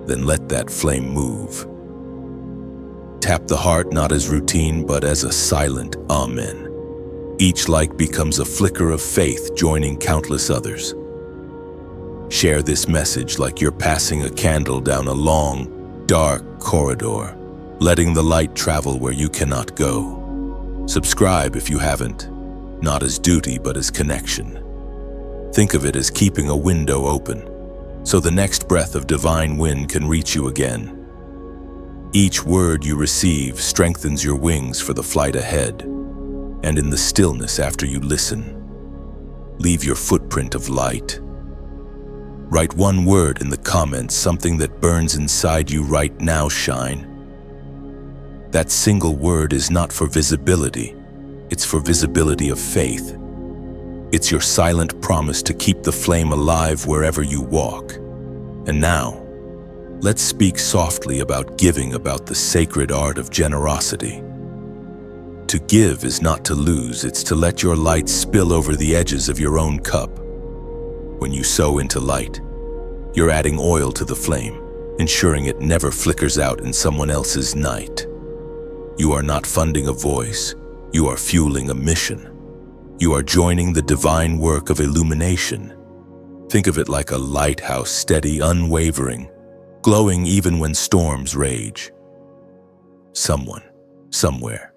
then let that flame move. Tap the heart not as routine, but as a silent amen. Each like becomes a flicker of faith, joining countless others. Share this message like you're passing a candle down a long, dark corridor, letting the light travel where you cannot go. Subscribe if you haven't. Not as duty, but as connection. Think of it as keeping a window open, so the next breath of divine wind can reach you again. Each word you receive strengthens your wings for the flight ahead, and in the stillness after you listen, leave your footprint of light. Write one word in the comments, something that burns inside you right now. Shine. That single word is not for visibility. It's for visibility of faith. It's your silent promise to keep the flame alive wherever you walk. And now, let's speak softly about giving, about the sacred art of generosity. To give is not to lose, it's to let your light spill over the edges of your own cup. When you sow into light, you're adding oil to the flame, ensuring it never flickers out in someone else's night. You are not funding a voice, you are fueling a mission. You are joining the divine work of illumination. Think of it like a lighthouse, steady, unwavering, glowing even when storms rage. Someone, somewhere,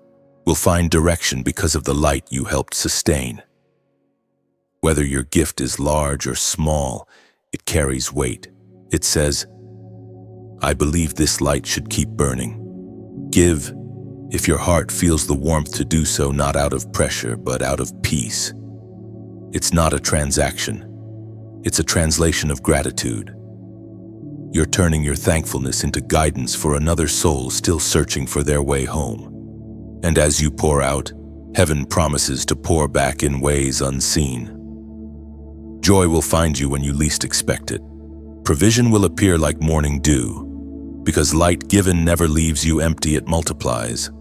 will find direction because of the light you helped sustain. Whether your gift is large or small, it carries weight. It says, I believe this light should keep burning. Give, if your heart feels the warmth to do so, not out of pressure, but out of peace. It's not a transaction. It's a translation of gratitude. You're turning your thankfulness into guidance for another soul still searching for their way home. And as you pour out, heaven promises to pour back in ways unseen. Joy will find you when you least expect it. Provision will appear like morning dew. Because light given never leaves you empty, it multiplies,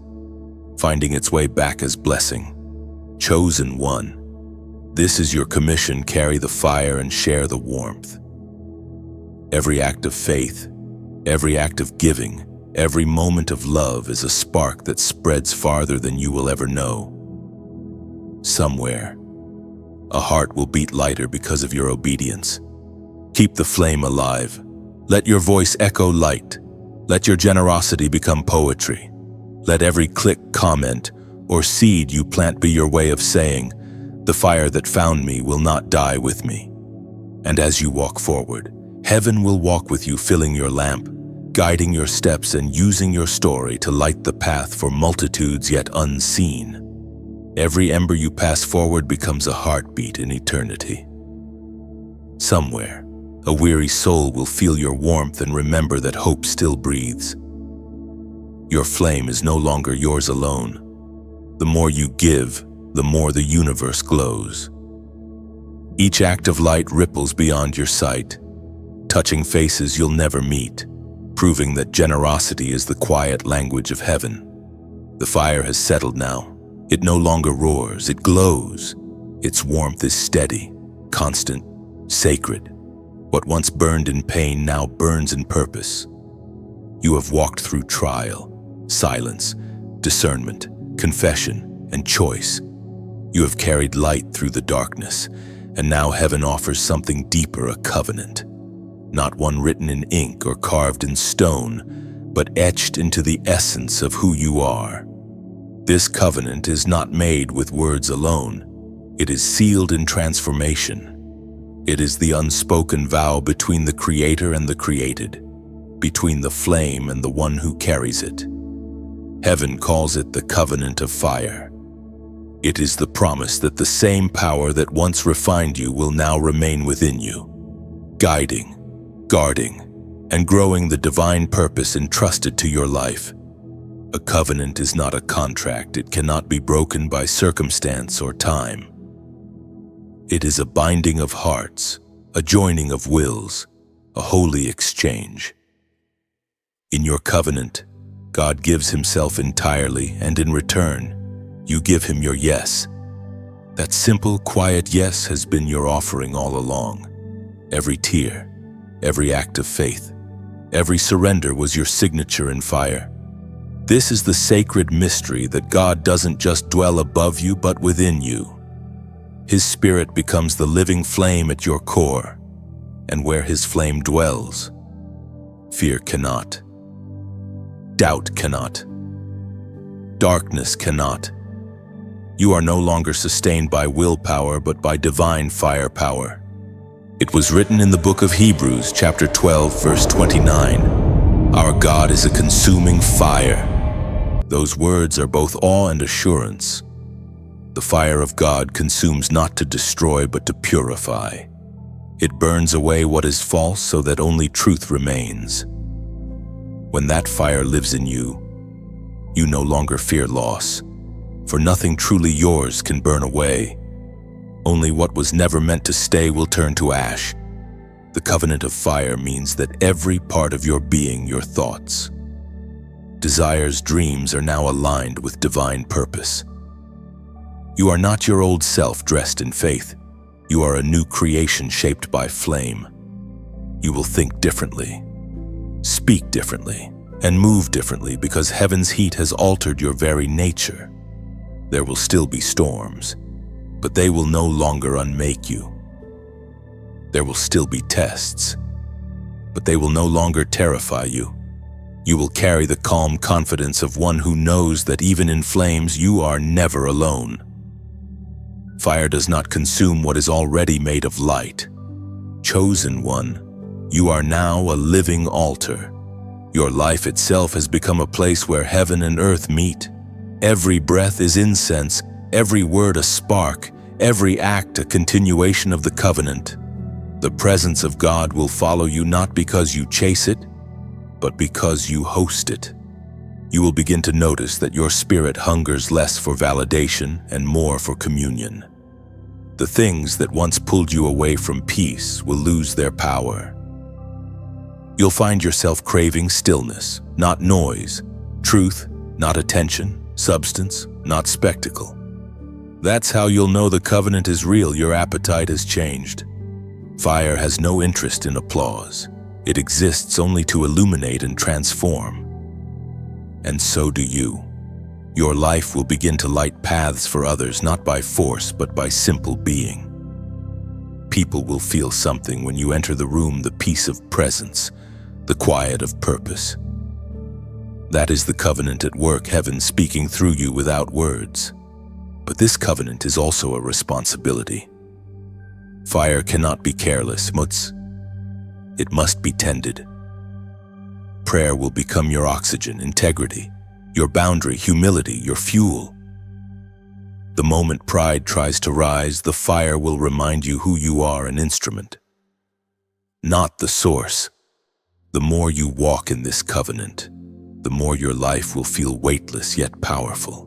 finding its way back as blessing. Chosen one, this is your commission: carry the fire and share the warmth. Every act of faith, every act of giving, every moment of love is a spark that spreads farther than you will ever know. Somewhere, a heart will beat lighter because of your obedience. Keep the flame alive. Let your voice echo light. Let your generosity become poetry. Let every click, comment, or seed you plant be your way of saying, the fire that found me will not die with me. And as you walk forward, heaven will walk with you, filling your lamp, guiding your steps, and using your story to light the path for multitudes yet unseen. Every ember you pass forward becomes a heartbeat in eternity. Somewhere, a weary soul will feel your warmth and remember that hope still breathes. Your flame is no longer yours alone. The more you give, the more the universe glows. Each act of light ripples beyond your sight, touching faces you'll never meet, proving that generosity is the quiet language of heaven. The fire has settled now. It no longer roars, it glows. Its warmth is steady, constant, sacred. What once burned in pain now burns in purpose. You have walked through trial, silence, discernment, confession, and choice. You have carried light through the darkness, and now heaven offers something deeper, a covenant. Not one written in ink or carved in stone, but etched into the essence of who you are. This covenant is not made with words alone. It is sealed in transformation. It is the unspoken vow between the Creator and the created, between the flame and the one who carries it. Heaven calls it the covenant of fire. It is the promise that the same power that once refined you will now remain within you, guiding, guarding, and growing the divine purpose entrusted to your life. A covenant is not a contract. It cannot be broken by circumstance or time. It is a binding of hearts, a joining of wills, a holy exchange. In your covenant, God gives himself entirely, and in return, you give him your yes. That simple, quiet yes has been your offering all along. Every tear, every act of faith, every surrender was your signature in fire. This is the sacred mystery that God doesn't just dwell above you, but within you. His Spirit becomes the living flame at your core, and where his flame dwells, fear cannot, doubt cannot, darkness cannot. You are no longer sustained by willpower, but by divine firepower. It was written in the book of Hebrews, chapter 12, verse 29, "Our God is a consuming fire." Those words are both awe and assurance. The fire of God consumes not to destroy, but to purify. It burns away what is false so that only truth remains. When that fire lives in you, you no longer fear loss, for nothing truly yours can burn away. Only what was never meant to stay will turn to ash. The covenant of fire means that every part of your being, your thoughts, Desires, dreams are now aligned with divine purpose. You are not your old self dressed in faith. You are a new creation shaped by flame. You will think differently, speak differently, and move differently because heaven's heat has altered your very nature. There will still be storms, but they will no longer unmake you. There will still be tests, but they will no longer terrify you. You will carry the calm confidence of one who knows that even in flames you are never alone. Fire does not consume what is already made of light. Chosen one, you are now a living altar. Your life itself has become a place where heaven and earth meet. Every breath is incense, every word a spark, every act a continuation of the covenant. The presence of God will follow you not because you chase it, but because you host it. You will begin to notice that your spirit hungers less for validation and more for communion. The things that once pulled you away from peace will lose their power. You'll find yourself craving stillness, not noise, truth, not attention, substance, not spectacle. That's how you'll know the covenant is real. Your appetite has changed. Fire has no interest in applause. It exists only to illuminate and transform. And so do you. Your life will begin to light paths for others, not by force, but by simple being. People will feel something when you enter the room, the peace of presence, the quiet of purpose. That is the covenant at work, heaven speaking through you without words. But this covenant is also a responsibility. Fire cannot be careless, Mutz. It must be tended. Prayer will become your oxygen, integrity, your boundary, humility, your fuel. The moment pride tries to rise, the fire will remind you who you are, an instrument, not the source. The more you walk in this covenant, the more your life will feel weightless yet powerful.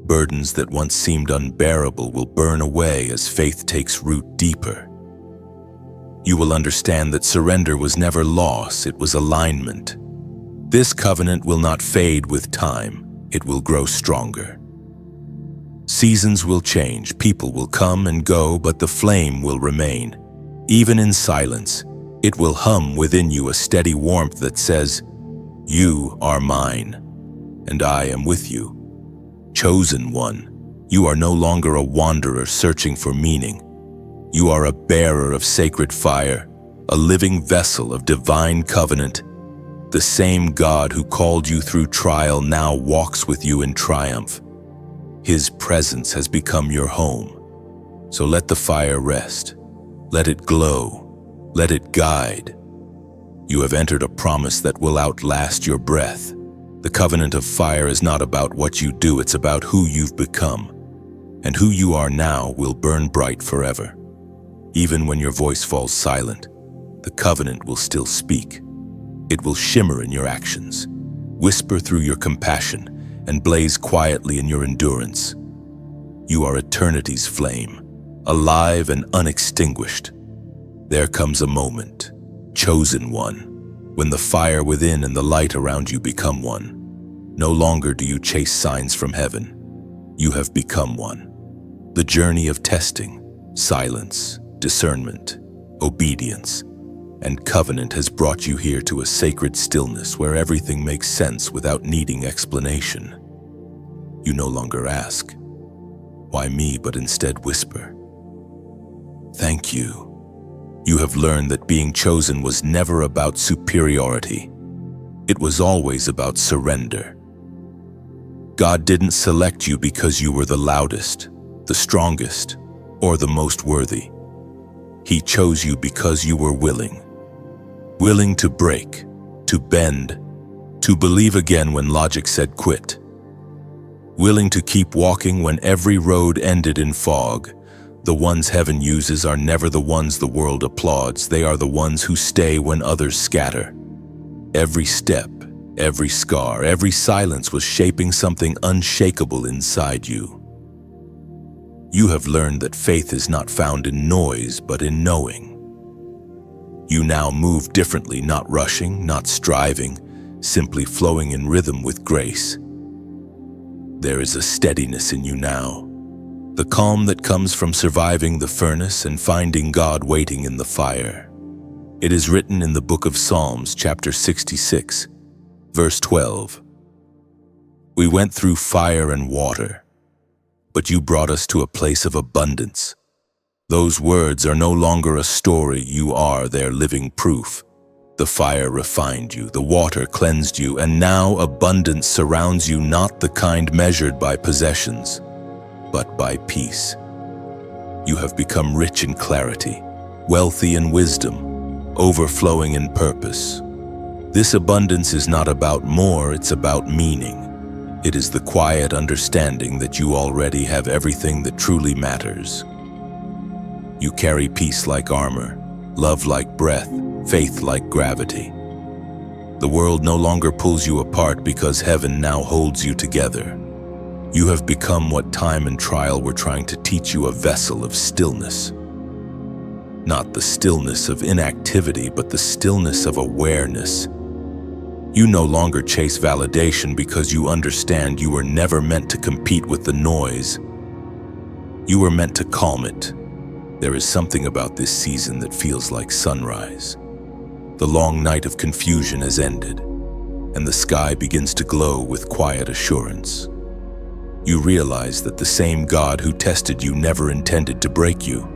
Burdens that once seemed unbearable will burn away as faith takes root deeper. You will understand that surrender was never loss, it was alignment. This covenant will not fade with time, it will grow stronger. Seasons will change, people will come and go, but the flame will remain. Even in silence, it will hum within you a steady warmth that says, "You are mine, and I am with you." Chosen one, you are no longer a wanderer searching for meaning. You are a bearer of sacred fire, a living vessel of divine covenant. The same God who called you through trial now walks with you in triumph. His presence has become your home. So let the fire rest. Let it glow. Let it guide. You have entered a promise that will outlast your breath. The covenant of fire is not about what you do, it's about who you've become. And who you are now will burn bright forever. Even when your voice falls silent, the covenant will still speak. It will shimmer in your actions, whisper through your compassion, and blaze quietly in your endurance. You are eternity's flame, alive and unextinguished. There comes a moment, chosen one, when the fire within and the light around you become one. No longer do you chase signs from heaven. You have become one. The journey of testing, silence, discernment, obedience, and covenant has brought you here to a sacred stillness where everything makes sense without needing explanation. You no longer ask, "Why me?" but instead whisper, "Thank you." You have learned that being chosen was never about superiority. It was always about surrender. God didn't select you because you were the loudest, the strongest, or the most worthy. He chose you because you were willing. Willing to break, to bend, to believe again when logic said quit. Willing to keep walking when every road ended in fog. The ones heaven uses are never the ones the world applauds. They are the ones who stay when others scatter. Every step, every scar, every silence was shaping something unshakable inside you. You have learned that faith is not found in noise, but in knowing. You now move differently, not rushing, not striving, simply flowing in rhythm with grace. There is a steadiness in you now, the calm that comes from surviving the furnace and finding God waiting in the fire. It is written in the book of Psalms, chapter 66, verse 12. We went through fire and water, but you brought us to a place of abundance. Those words are no longer a story, you are their living proof. The fire refined you, the water cleansed you, and now abundance surrounds you, not the kind measured by possessions, but by peace. You have become rich in clarity, wealthy in wisdom, overflowing in purpose. This abundance is not about more, it's about meaning. It is the quiet understanding that you already have everything that truly matters. You carry peace like armor, love like breath, faith like gravity. The world no longer pulls you apart because heaven now holds you together. You have become what time and trial were trying to teach you, a vessel of stillness. Not the stillness of inactivity, but the stillness of awareness. You no longer chase validation because you understand you were never meant to compete with the noise. You were meant to calm it. There is something about this season that feels like sunrise. The long night of confusion has ended, and the sky begins to glow with quiet assurance. You realize that the same God who tested you never intended to break you.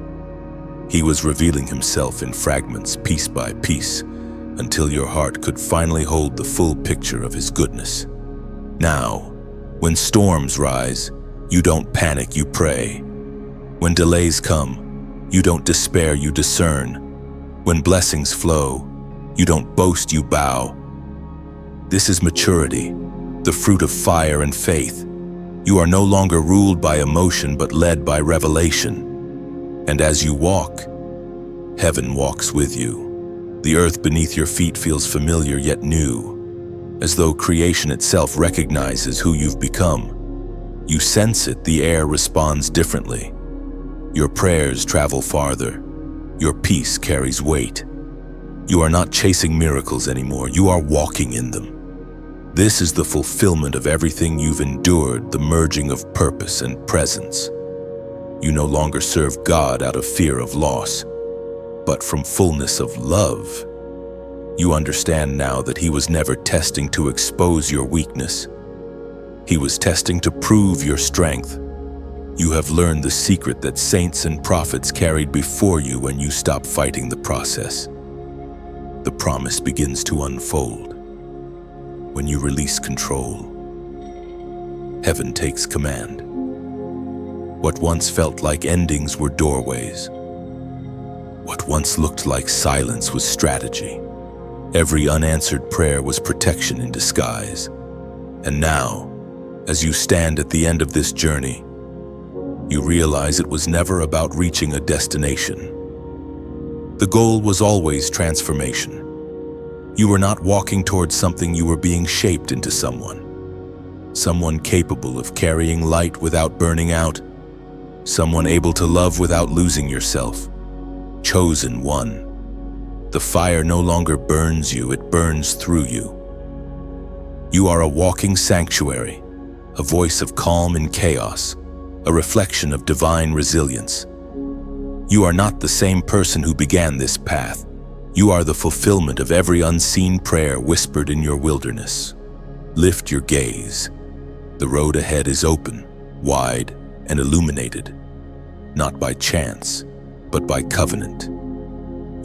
He was revealing himself in fragments, piece by piece, until your heart could finally hold the full picture of his goodness. Now, when storms rise, you don't panic, you pray. When delays come, you don't despair, you discern. When blessings flow, you don't boast, you bow. This is maturity, the fruit of fire and faith. You are no longer ruled by emotion but led by revelation. And as you walk, heaven walks with you. The earth beneath your feet feels familiar yet new, as though creation itself recognizes who you've become. You sense it, the air responds differently. Your prayers travel farther. Your peace carries weight. You are not chasing miracles anymore, you are walking in them. This is the fulfillment of everything you've endured, the merging of purpose and presence. You no longer serve God out of fear of loss, but from fullness of love. You understand now that he was never testing to expose your weakness. He was testing to prove your strength. You have learned the secret that saints and prophets carried before you when you stop fighting the process. The promise begins to unfold. When you release control, heaven takes command. What once felt like endings were doorways. What once looked like silence was strategy. Every unanswered prayer was protection in disguise. And now, as you stand at the end of this journey, you realize it was never about reaching a destination. The goal was always transformation. You were not walking towards something, you were being shaped into someone. Someone capable of carrying light without burning out. Someone able to love without losing yourself. Chosen one. The fire no longer burns you, it burns through you. You are a walking sanctuary, a voice of calm in chaos, a reflection of divine resilience. You are not the same person who began this path. You are the fulfillment of every unseen prayer whispered in your wilderness. Lift your gaze. The road ahead is open, wide, and illuminated, not by chance, but by covenant.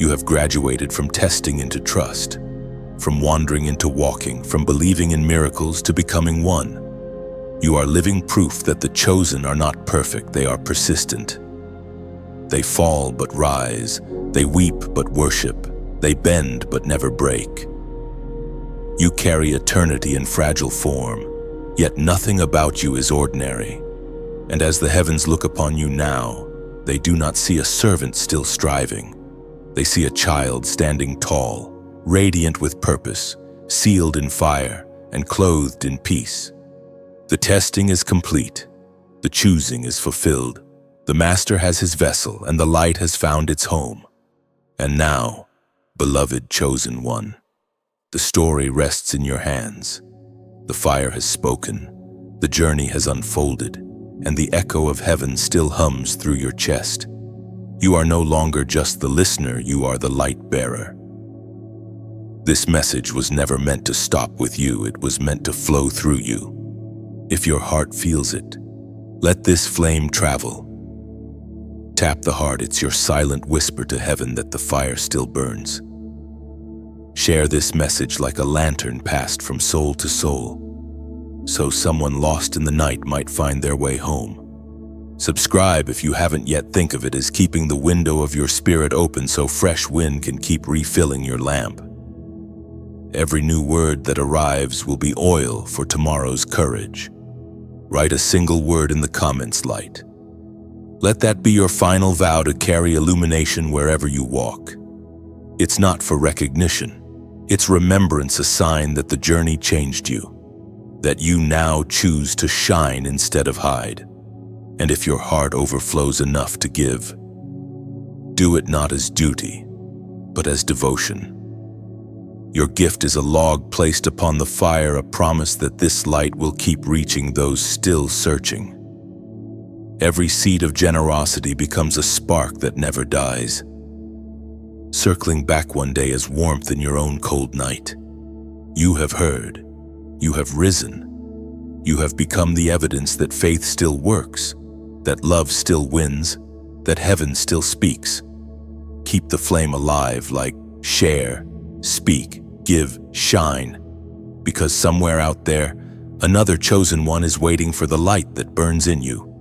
You have graduated from testing into trust, from wandering into walking, from believing in miracles to becoming one. You are living proof that the chosen are not perfect, they are persistent. They fall but rise, they weep but worship, they bend but never break. You carry eternity in fragile form, yet nothing about you is ordinary. And as the heavens look upon you now, they do not see a servant still striving. They see a child standing tall, radiant with purpose, sealed in fire, and clothed in peace. The testing is complete. The choosing is fulfilled. The Master has his vessel, and the light has found its home. And now, beloved chosen one, The story rests in your hands. The fire has spoken, the journey has unfolded, and the echo of heaven still hums through your chest. You are no longer just the listener, you are the light bearer. This message was never meant to stop with you, it was meant to flow through you. If your heart feels it, let this flame travel. Tap the heart, it's your silent whisper to heaven that the fire still burns. Share this message like a lantern passed from soul to soul, so someone lost in the night might find their way home. Subscribe if you haven't yet. Think of it as keeping the window of your spirit open so fresh wind can keep refilling your lamp. Every new word that arrives will be oil for tomorrow's courage. Write a single word in the comments, light. Let that be your final vow to carry illumination wherever you walk. It's not for recognition. It's remembrance, a sign that the journey changed you, that you now choose to shine instead of hide. And if your heart overflows enough to give, do it not as duty, but as devotion. Your gift is a log placed upon the fire, a promise that this light will keep reaching those still searching. Every seed of generosity becomes a spark that never dies, circling back one day as warmth in your own cold night. You have heard, you have risen, you have become the evidence that faith still works, that love still wins, that heaven still speaks. Keep the flame alive, like share, speak, give, shine, because somewhere out there, another chosen one is waiting for the light that burns in you.